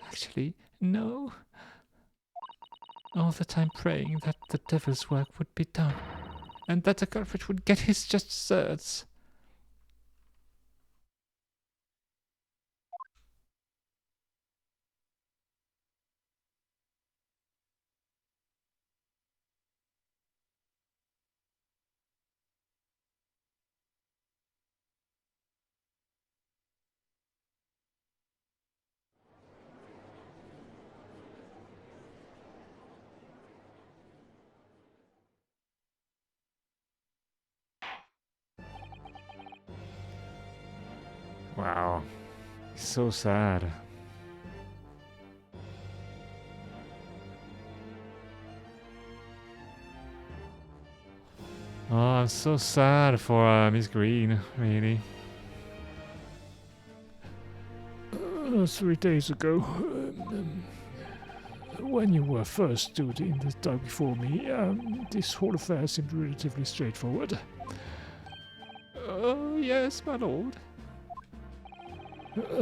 C: Actually, no. All the time praying that the devil's work would be done and that the culprit would get his just desserts.
D: Wow.
B: So sad. Oh, I'm so sad for Miss Green, really.
A: 3 days ago, when you were first stood in the dock before me, this whole affair seemed relatively straightforward.
C: Oh, yes, my lord.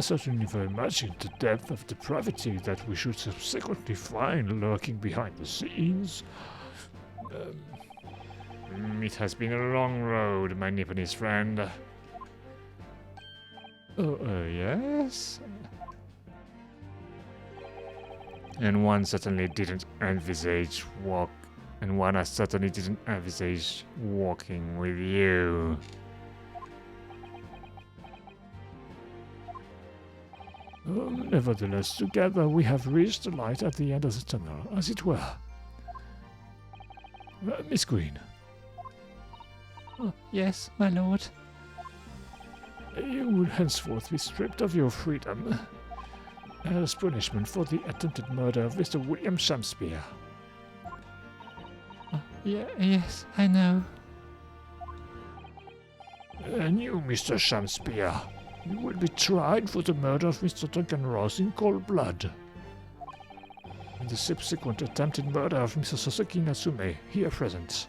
A: Certainly very much in the depth of depravity that we should subsequently find lurking behind the scenes.
D: It has been a long road, my Nipponese friend.
B: Yes?
D: And one certainly didn't envisage one I certainly didn't envisage walking with you.
A: Nevertheless, together we have reached the light at the end of the tunnel, as it were. Miss Green,
C: Oh, yes, my lord.
A: you will henceforth be stripped of your freedom as punishment for the attempted murder of Mr. William Shakespeare.
C: Oh, yes, I know.
A: And you, Mr. Shakespeare, you will be tried for the murder of Mr. Duncan Ross in cold blood. And the subsequent attempted murder of Mr. Sasaki Natsume, here present.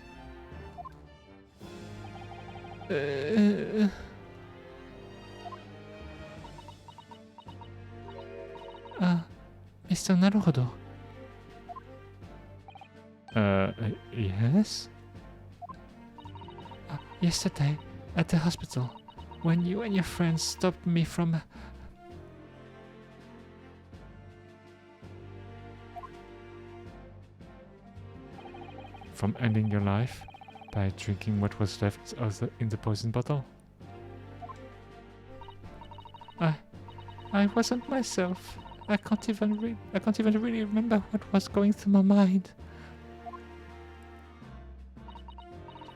C: Mr. Naruhodo.
B: Yes?
C: Yesterday, at the hospital, when you and your friends stopped me from...
B: From ending your life by drinking what was left in the poison bottle?
C: I wasn't myself. I can't even really remember what was going through my mind.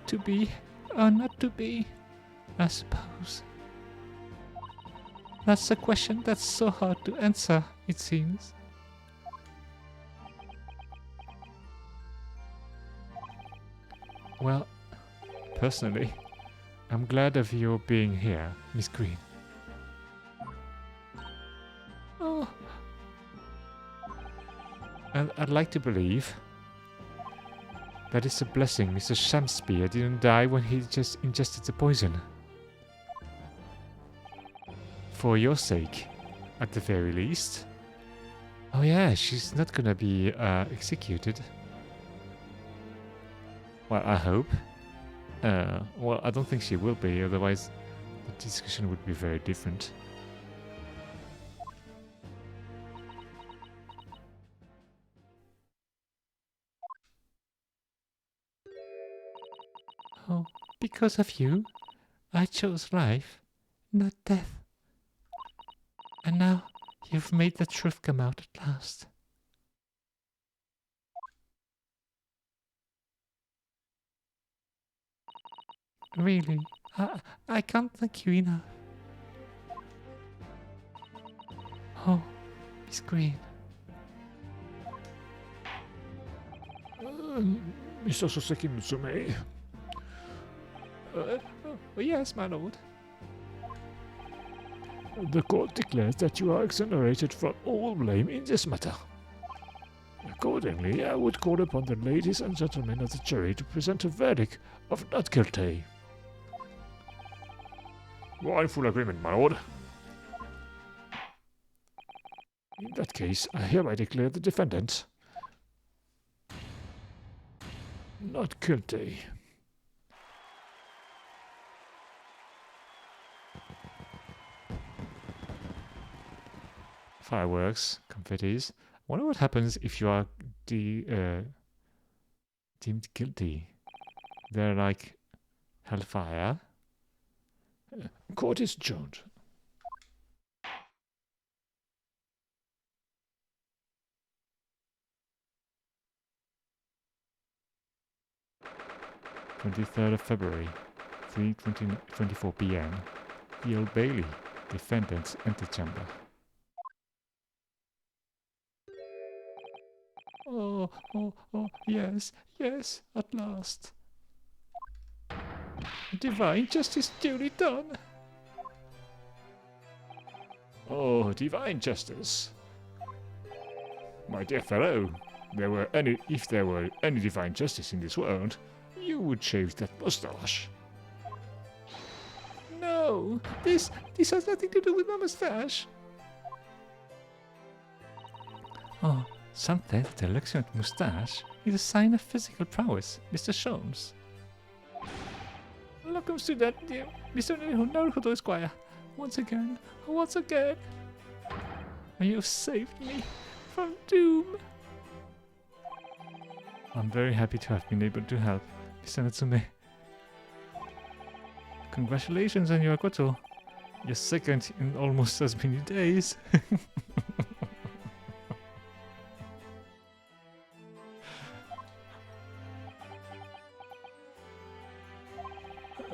C: To be or not to be, I suppose. That's a question that's so hard to answer, it seems.
B: Well, personally, I'm glad of your being here, Miss Green.
C: Oh,
B: And I'd like to believe that it's a blessing Mr. Shakespeare didn't die when he just ingested the poison. For your sake, at the very least. Oh yeah, she's not gonna be executed. Well, I hope. Well, I don't think she will be, otherwise the discussion would be very different.
C: Oh, because of you, I chose life, not death. And now you've made the truth come out at last. Really, I can't thank you enough. Oh, Miss Green.
A: Mr. Soseki Musume,
C: Yes, my lord.
A: the court declares that you are exonerated from all blame in this matter. Accordingly, I would call upon the ladies and gentlemen of the jury to present a verdict of not guilty. We are in full agreement, my lord. In that case, I hereby declare the defendant not guilty.
B: Fireworks, confettis. I wonder what happens if you are deemed guilty. They're like hellfire.
A: Court is adjourned.
B: February 3:24 p.m. The Old Bailey, defendant's antechamber.
C: Oh, yes, at last. Divine justice duly done.
A: Oh, divine justice. My dear fellow, if there were any divine justice in this world, you would shave that mustache.
C: No, this has nothing to do with my mustache. Oh, some say that the luxuriant mustache is a sign of physical prowess, Mr. Sholmes. Welcome to that, dear Mr. Naruhodo Esquire. Once again, you have saved me from doom.
B: I'm very happy to have been able to help, Mr. Natsume. Congratulations on your koto. Your second in almost as many days.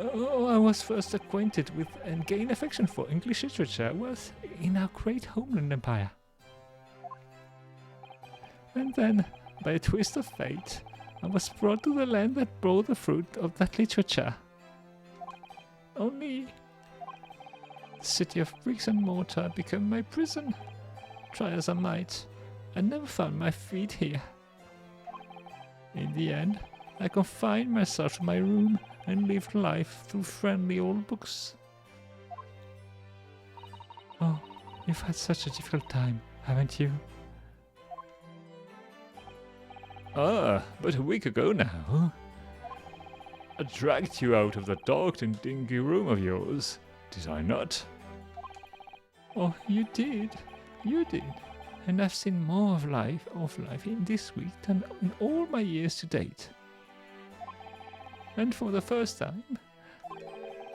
C: I was first acquainted with and gained affection for English literature was in our great homeland empire. And then, by a twist of fate, I was brought to the land that bore the fruit of that literature. Only the city of bricks and mortar became my prison. Try as I might, I never found my feet here. In the end, I confined myself to my room and lived life through friendly old books. Oh, you've had such a difficult time, haven't you?
A: Ah, but a week ago now, I dragged you out of the dark and dingy room of yours, did I not?
C: Oh, you did. And I've seen more of life in this week than in all my years to date. And for the first time,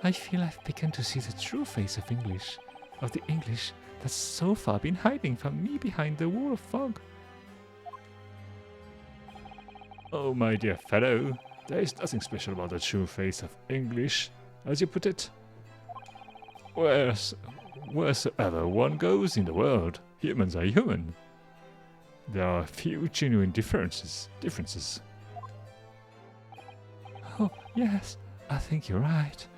C: I feel I've begun to see the true face of the English that's so far been hiding from me behind the wall of fog.
A: Oh, my dear fellow, there is nothing special about the true face of English, as you put it. Wheresoever one goes in the world, humans are human. There are few genuine differences.
C: Oh, yes, I think you're right.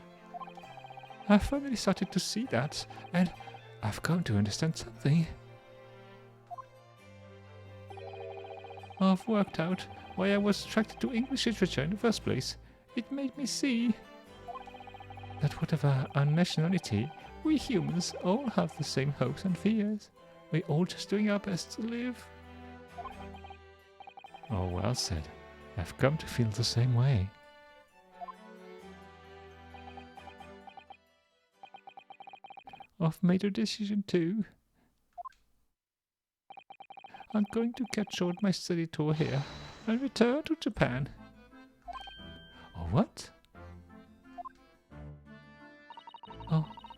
C: I've finally started to see that, and I've come to understand something. I've worked out why I was attracted to English literature in the first place. It made me see that whatever our nationality, we humans all have the same hopes and fears. We're all just doing our best to live.
B: Oh, well said. I've come to feel the same way.
C: I've made a decision too. I'm going to cut short my study tour here and return to Japan.
B: Oh, what?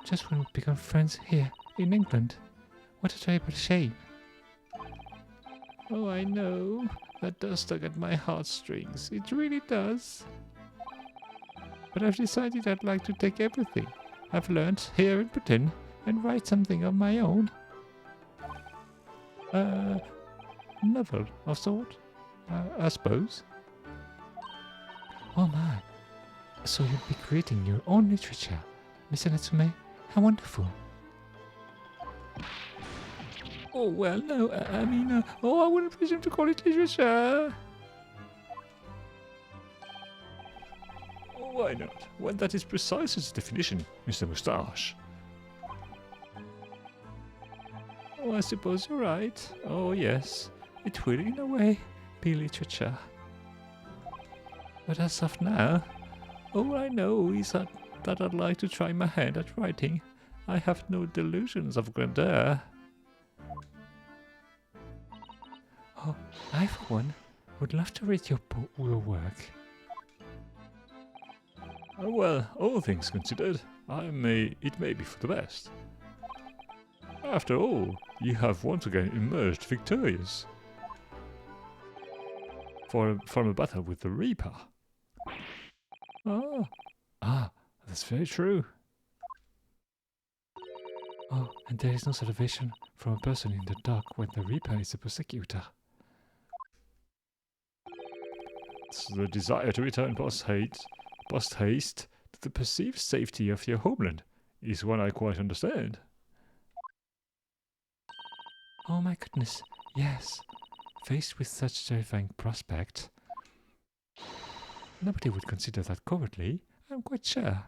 B: just when we become friends here in England. What a terrible shame.
C: Oh, I know. That does tug at my heartstrings. It really does. But I've decided I'd like to take everything I've learnt here in Britain and write something of my own. Novel of sort, I suppose.
B: Oh my. So you'll be creating your own literature, Mr. Natsume? How wonderful.
C: Oh, well, no, I mean, I wouldn't presume to call it literature.
A: Why not? When that is precisely its definition, Mr. Moustache.
C: Oh, I suppose you're right. Oh, yes, it will, in a way, be literature. But as of now, all I know is that I'd like to try my hand at writing. I have no delusions of grandeur.
B: Oh, I for one would love to read your work.
A: Well, all things considered, it may be for the best. After all, you have once again emerged victorious from a battle with the Reaper.
B: That's very true. Oh, and there is no salvation from a person in the dark when the Reaper is the persecutor.
A: The desire to return post haste to the perceived safety of your homeland is one I quite understand.
B: Oh my goodness, yes. Faced with such terrifying prospect, nobody would consider that cowardly, I'm quite sure.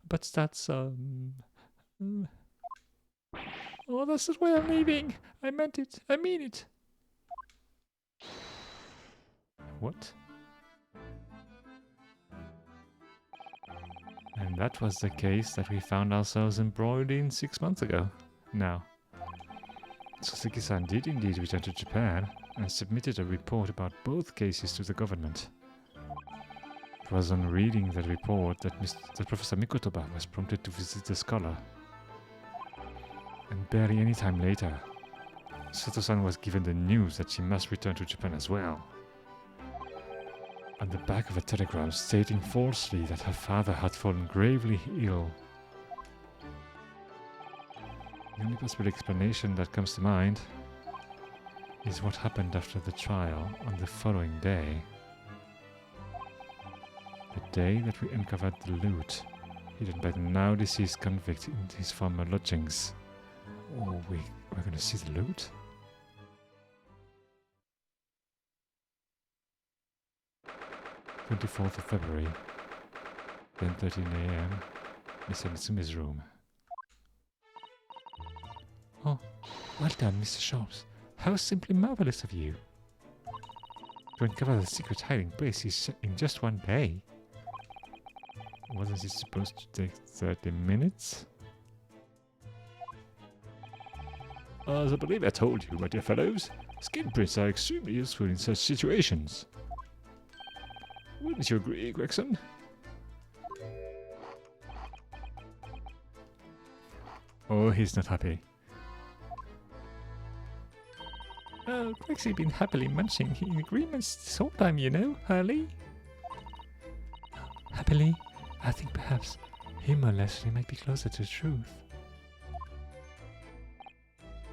C: But that's, Oh, that's the way I'm leaving. I meant it. I mean it.
B: What? And that was the case that we found ourselves embroiled in 6 months ago. Now, Soseki-san did indeed return to Japan and submitted a report about both cases to the government. It was on reading that report that Professor Mikotoba was prompted to visit the scholar. And barely any time later, Sato-san was given the news that she must return to Japan as well. On the back of a telegram stating falsely that her father had fallen gravely ill. The only possible explanation that comes to mind is what happened after the trial on the following day. The day that we uncovered the loot hidden by the now deceased convict in his former lodgings. Oh, we're gonna see the loot? "24th of February, 10:13 a.m. Mr. Natsume's room." Oh, well done, Mr. Shops. How simply marvelous of you to uncover the secret hiding places in just one day. Wasn't it supposed to take 30 minutes?
A: As I believe I told you, my dear fellows, skin prints are extremely useful in such situations. Wouldn't you agree, Gregson?
B: Oh, he's not happy.
C: Oh, Grexy's been happily munching in agreements this whole time, you know, Hurley.
B: Happily? I think perhaps him or Leslie might be closer to the truth.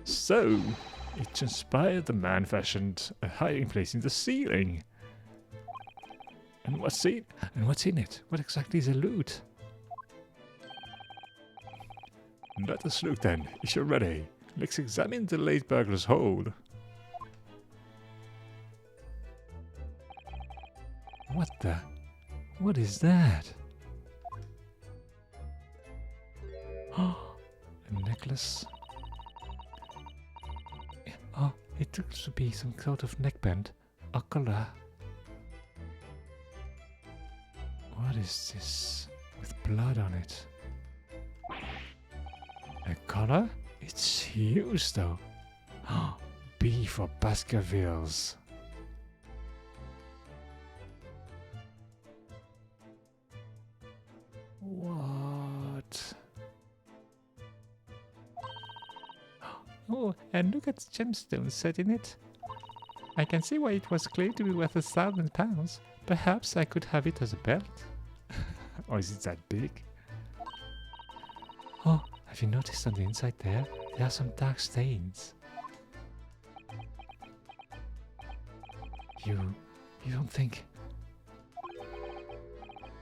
A: So, it transpired the man fashioned a hiding place in the ceiling. And what's in it? What exactly is a loot? Let us look then, if you're ready. Let's examine the late burglar's hold.
B: What is that? Oh, a necklace. Oh, it looks to be some sort of neckband. A collar. What is this? With blood on it. A collar? It's huge though. B for Baskervilles. What?
C: Oh, and look at the gemstones set in it. I can see why it was clear to be worth £1,000. Perhaps I could have it as a belt.
B: Or is it that big?
C: Oh, have you noticed on the inside there? There are some dark stains.
B: You don't think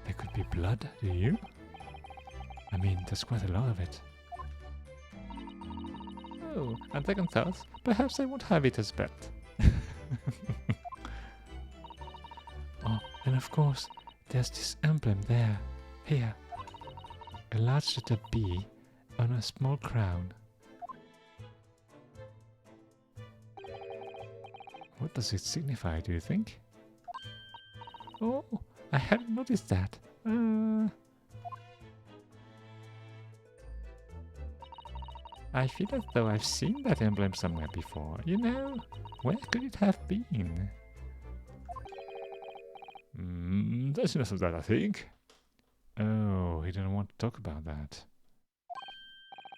B: there could be blood, do you? I mean, there's quite a lot of it.
C: Oh, on second thought, perhaps I won't have it as a belt.
B: Oh, and of course, there's this emblem there. Here. A large letter B on a small crown. What does it signify, do you think?
C: Oh, I hadn't noticed that. I feel as though I've seen that emblem somewhere before. You know, where could it have been?
B: That's enough of that, I think. Oh, he didn't want to talk about that.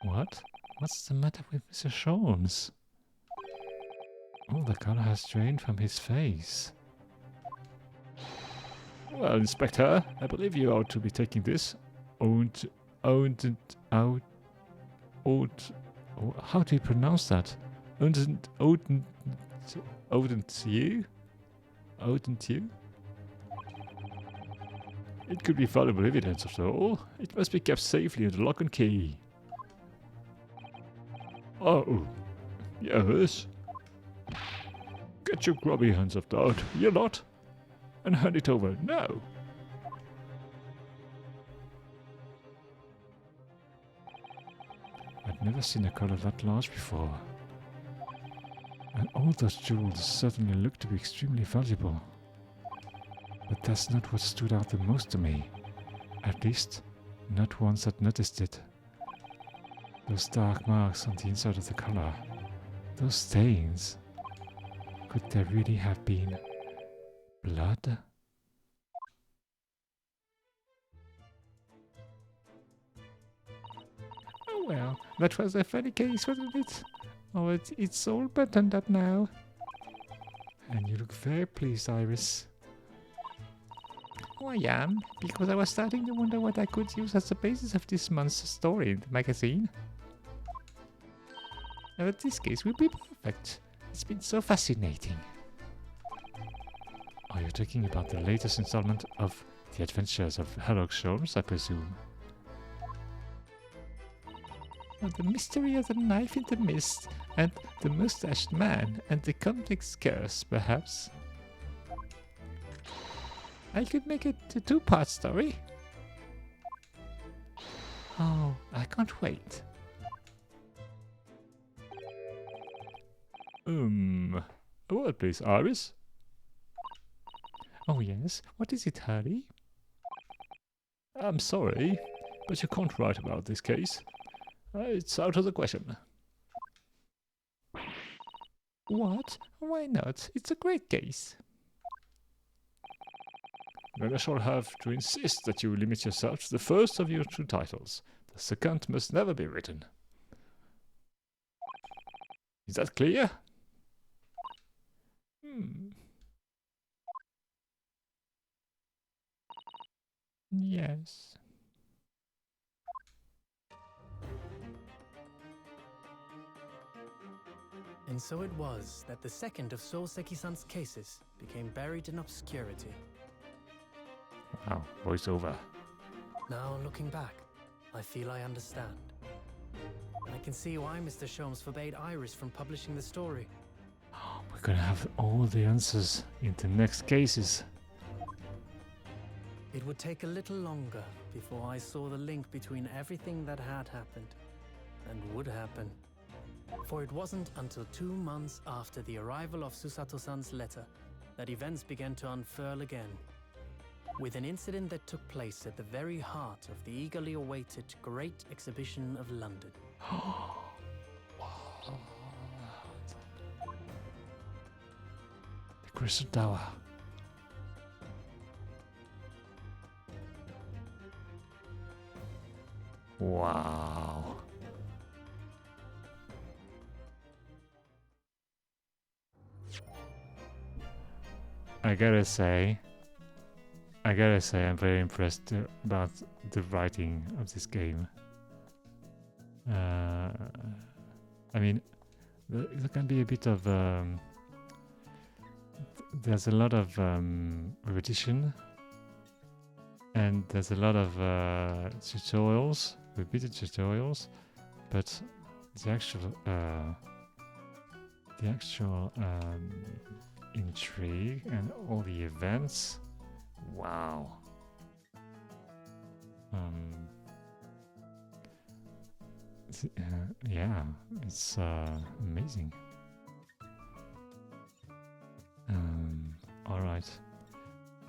B: What? What's the matter with Mr. Sholmes? Oh, the color has drained from his face. Well, Inspector, I believe you ought to be taking this. How do you pronounce that? Oughtn't you? It could be valuable evidence after all. It must be kept safely under lock and key. Oh, yes. Get your grubby hands off that, you lot, and hand it over now. I'd never seen a color that large before. And all those jewels certainly look to be extremely valuable. But that's not what stood out the most to me. At least, not once I'd noticed it. Those dark marks on the inside of the collar. Those stains. Could there really have been blood?
C: Oh well, that was a funny case, wasn't it? Oh, it's all buttoned up now.
B: And you look very pleased, Iris.
C: Oh, I am, because I was starting to wonder what I could use as the basis of this month's story in the magazine. Now, this case will be perfect. It's been so fascinating.
B: Are you talking about the latest installment of The Adventures of Sherlock Holmes, I presume?
C: Oh, the mystery of the knife in the mist, and the mustached man, and the complex curse, perhaps. I could make it a two-part story. Oh, I can't wait.
B: A word please, Iris.
C: Oh yes, what is it, Harry?
B: I'm sorry, but you can't write about this case. It's out of the question.
C: What? Why not? It's a great case.
B: Then I shall have to insist that you limit yourself to the first of your two titles. The second must never be written. Is that clear?
C: Yes.
F: And so it was that the second of Souseki-san's cases became buried in obscurity.
B: Wow, voiceover.
F: Now, looking back, I feel I understand. And I can see why Mr. Sholmes forbade Iris from publishing the story.
B: We're gonna have all the answers in the next cases.
F: It would take a little longer before I saw the link between everything that had happened and would happen. For it wasn't until 2 months after the arrival of Susato-san's letter that events began to unfurl again, with an incident that took place at the very heart of the eagerly awaited Great Exhibition of London.
B: The Crystal Tower. Wow. I gotta say, I'm very impressed about the writing of this game. I mean, there can be a bit of there's a lot of repetition, and there's a lot of tutorials, repeated tutorials, but the actual intrigue and all the events, wow. Yeah, it's amazing. Alright.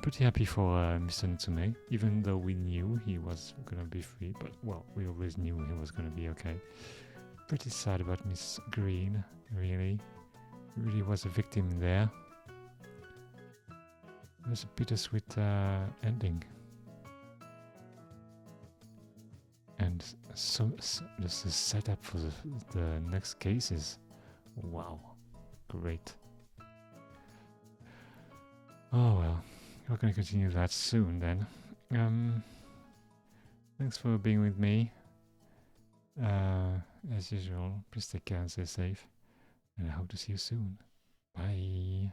B: Pretty happy for Mr. Natsume, even though we knew he was gonna be free, but well, we always knew he was gonna be okay. Pretty sad about Miss Green, really. Really was a victim there. It was a bittersweet ending. And just the setup for the next cases. Wow, great. Oh well, we're gonna continue that soon then. Thanks for being with me. As usual, please take care and stay safe. And I hope to see you soon. Bye.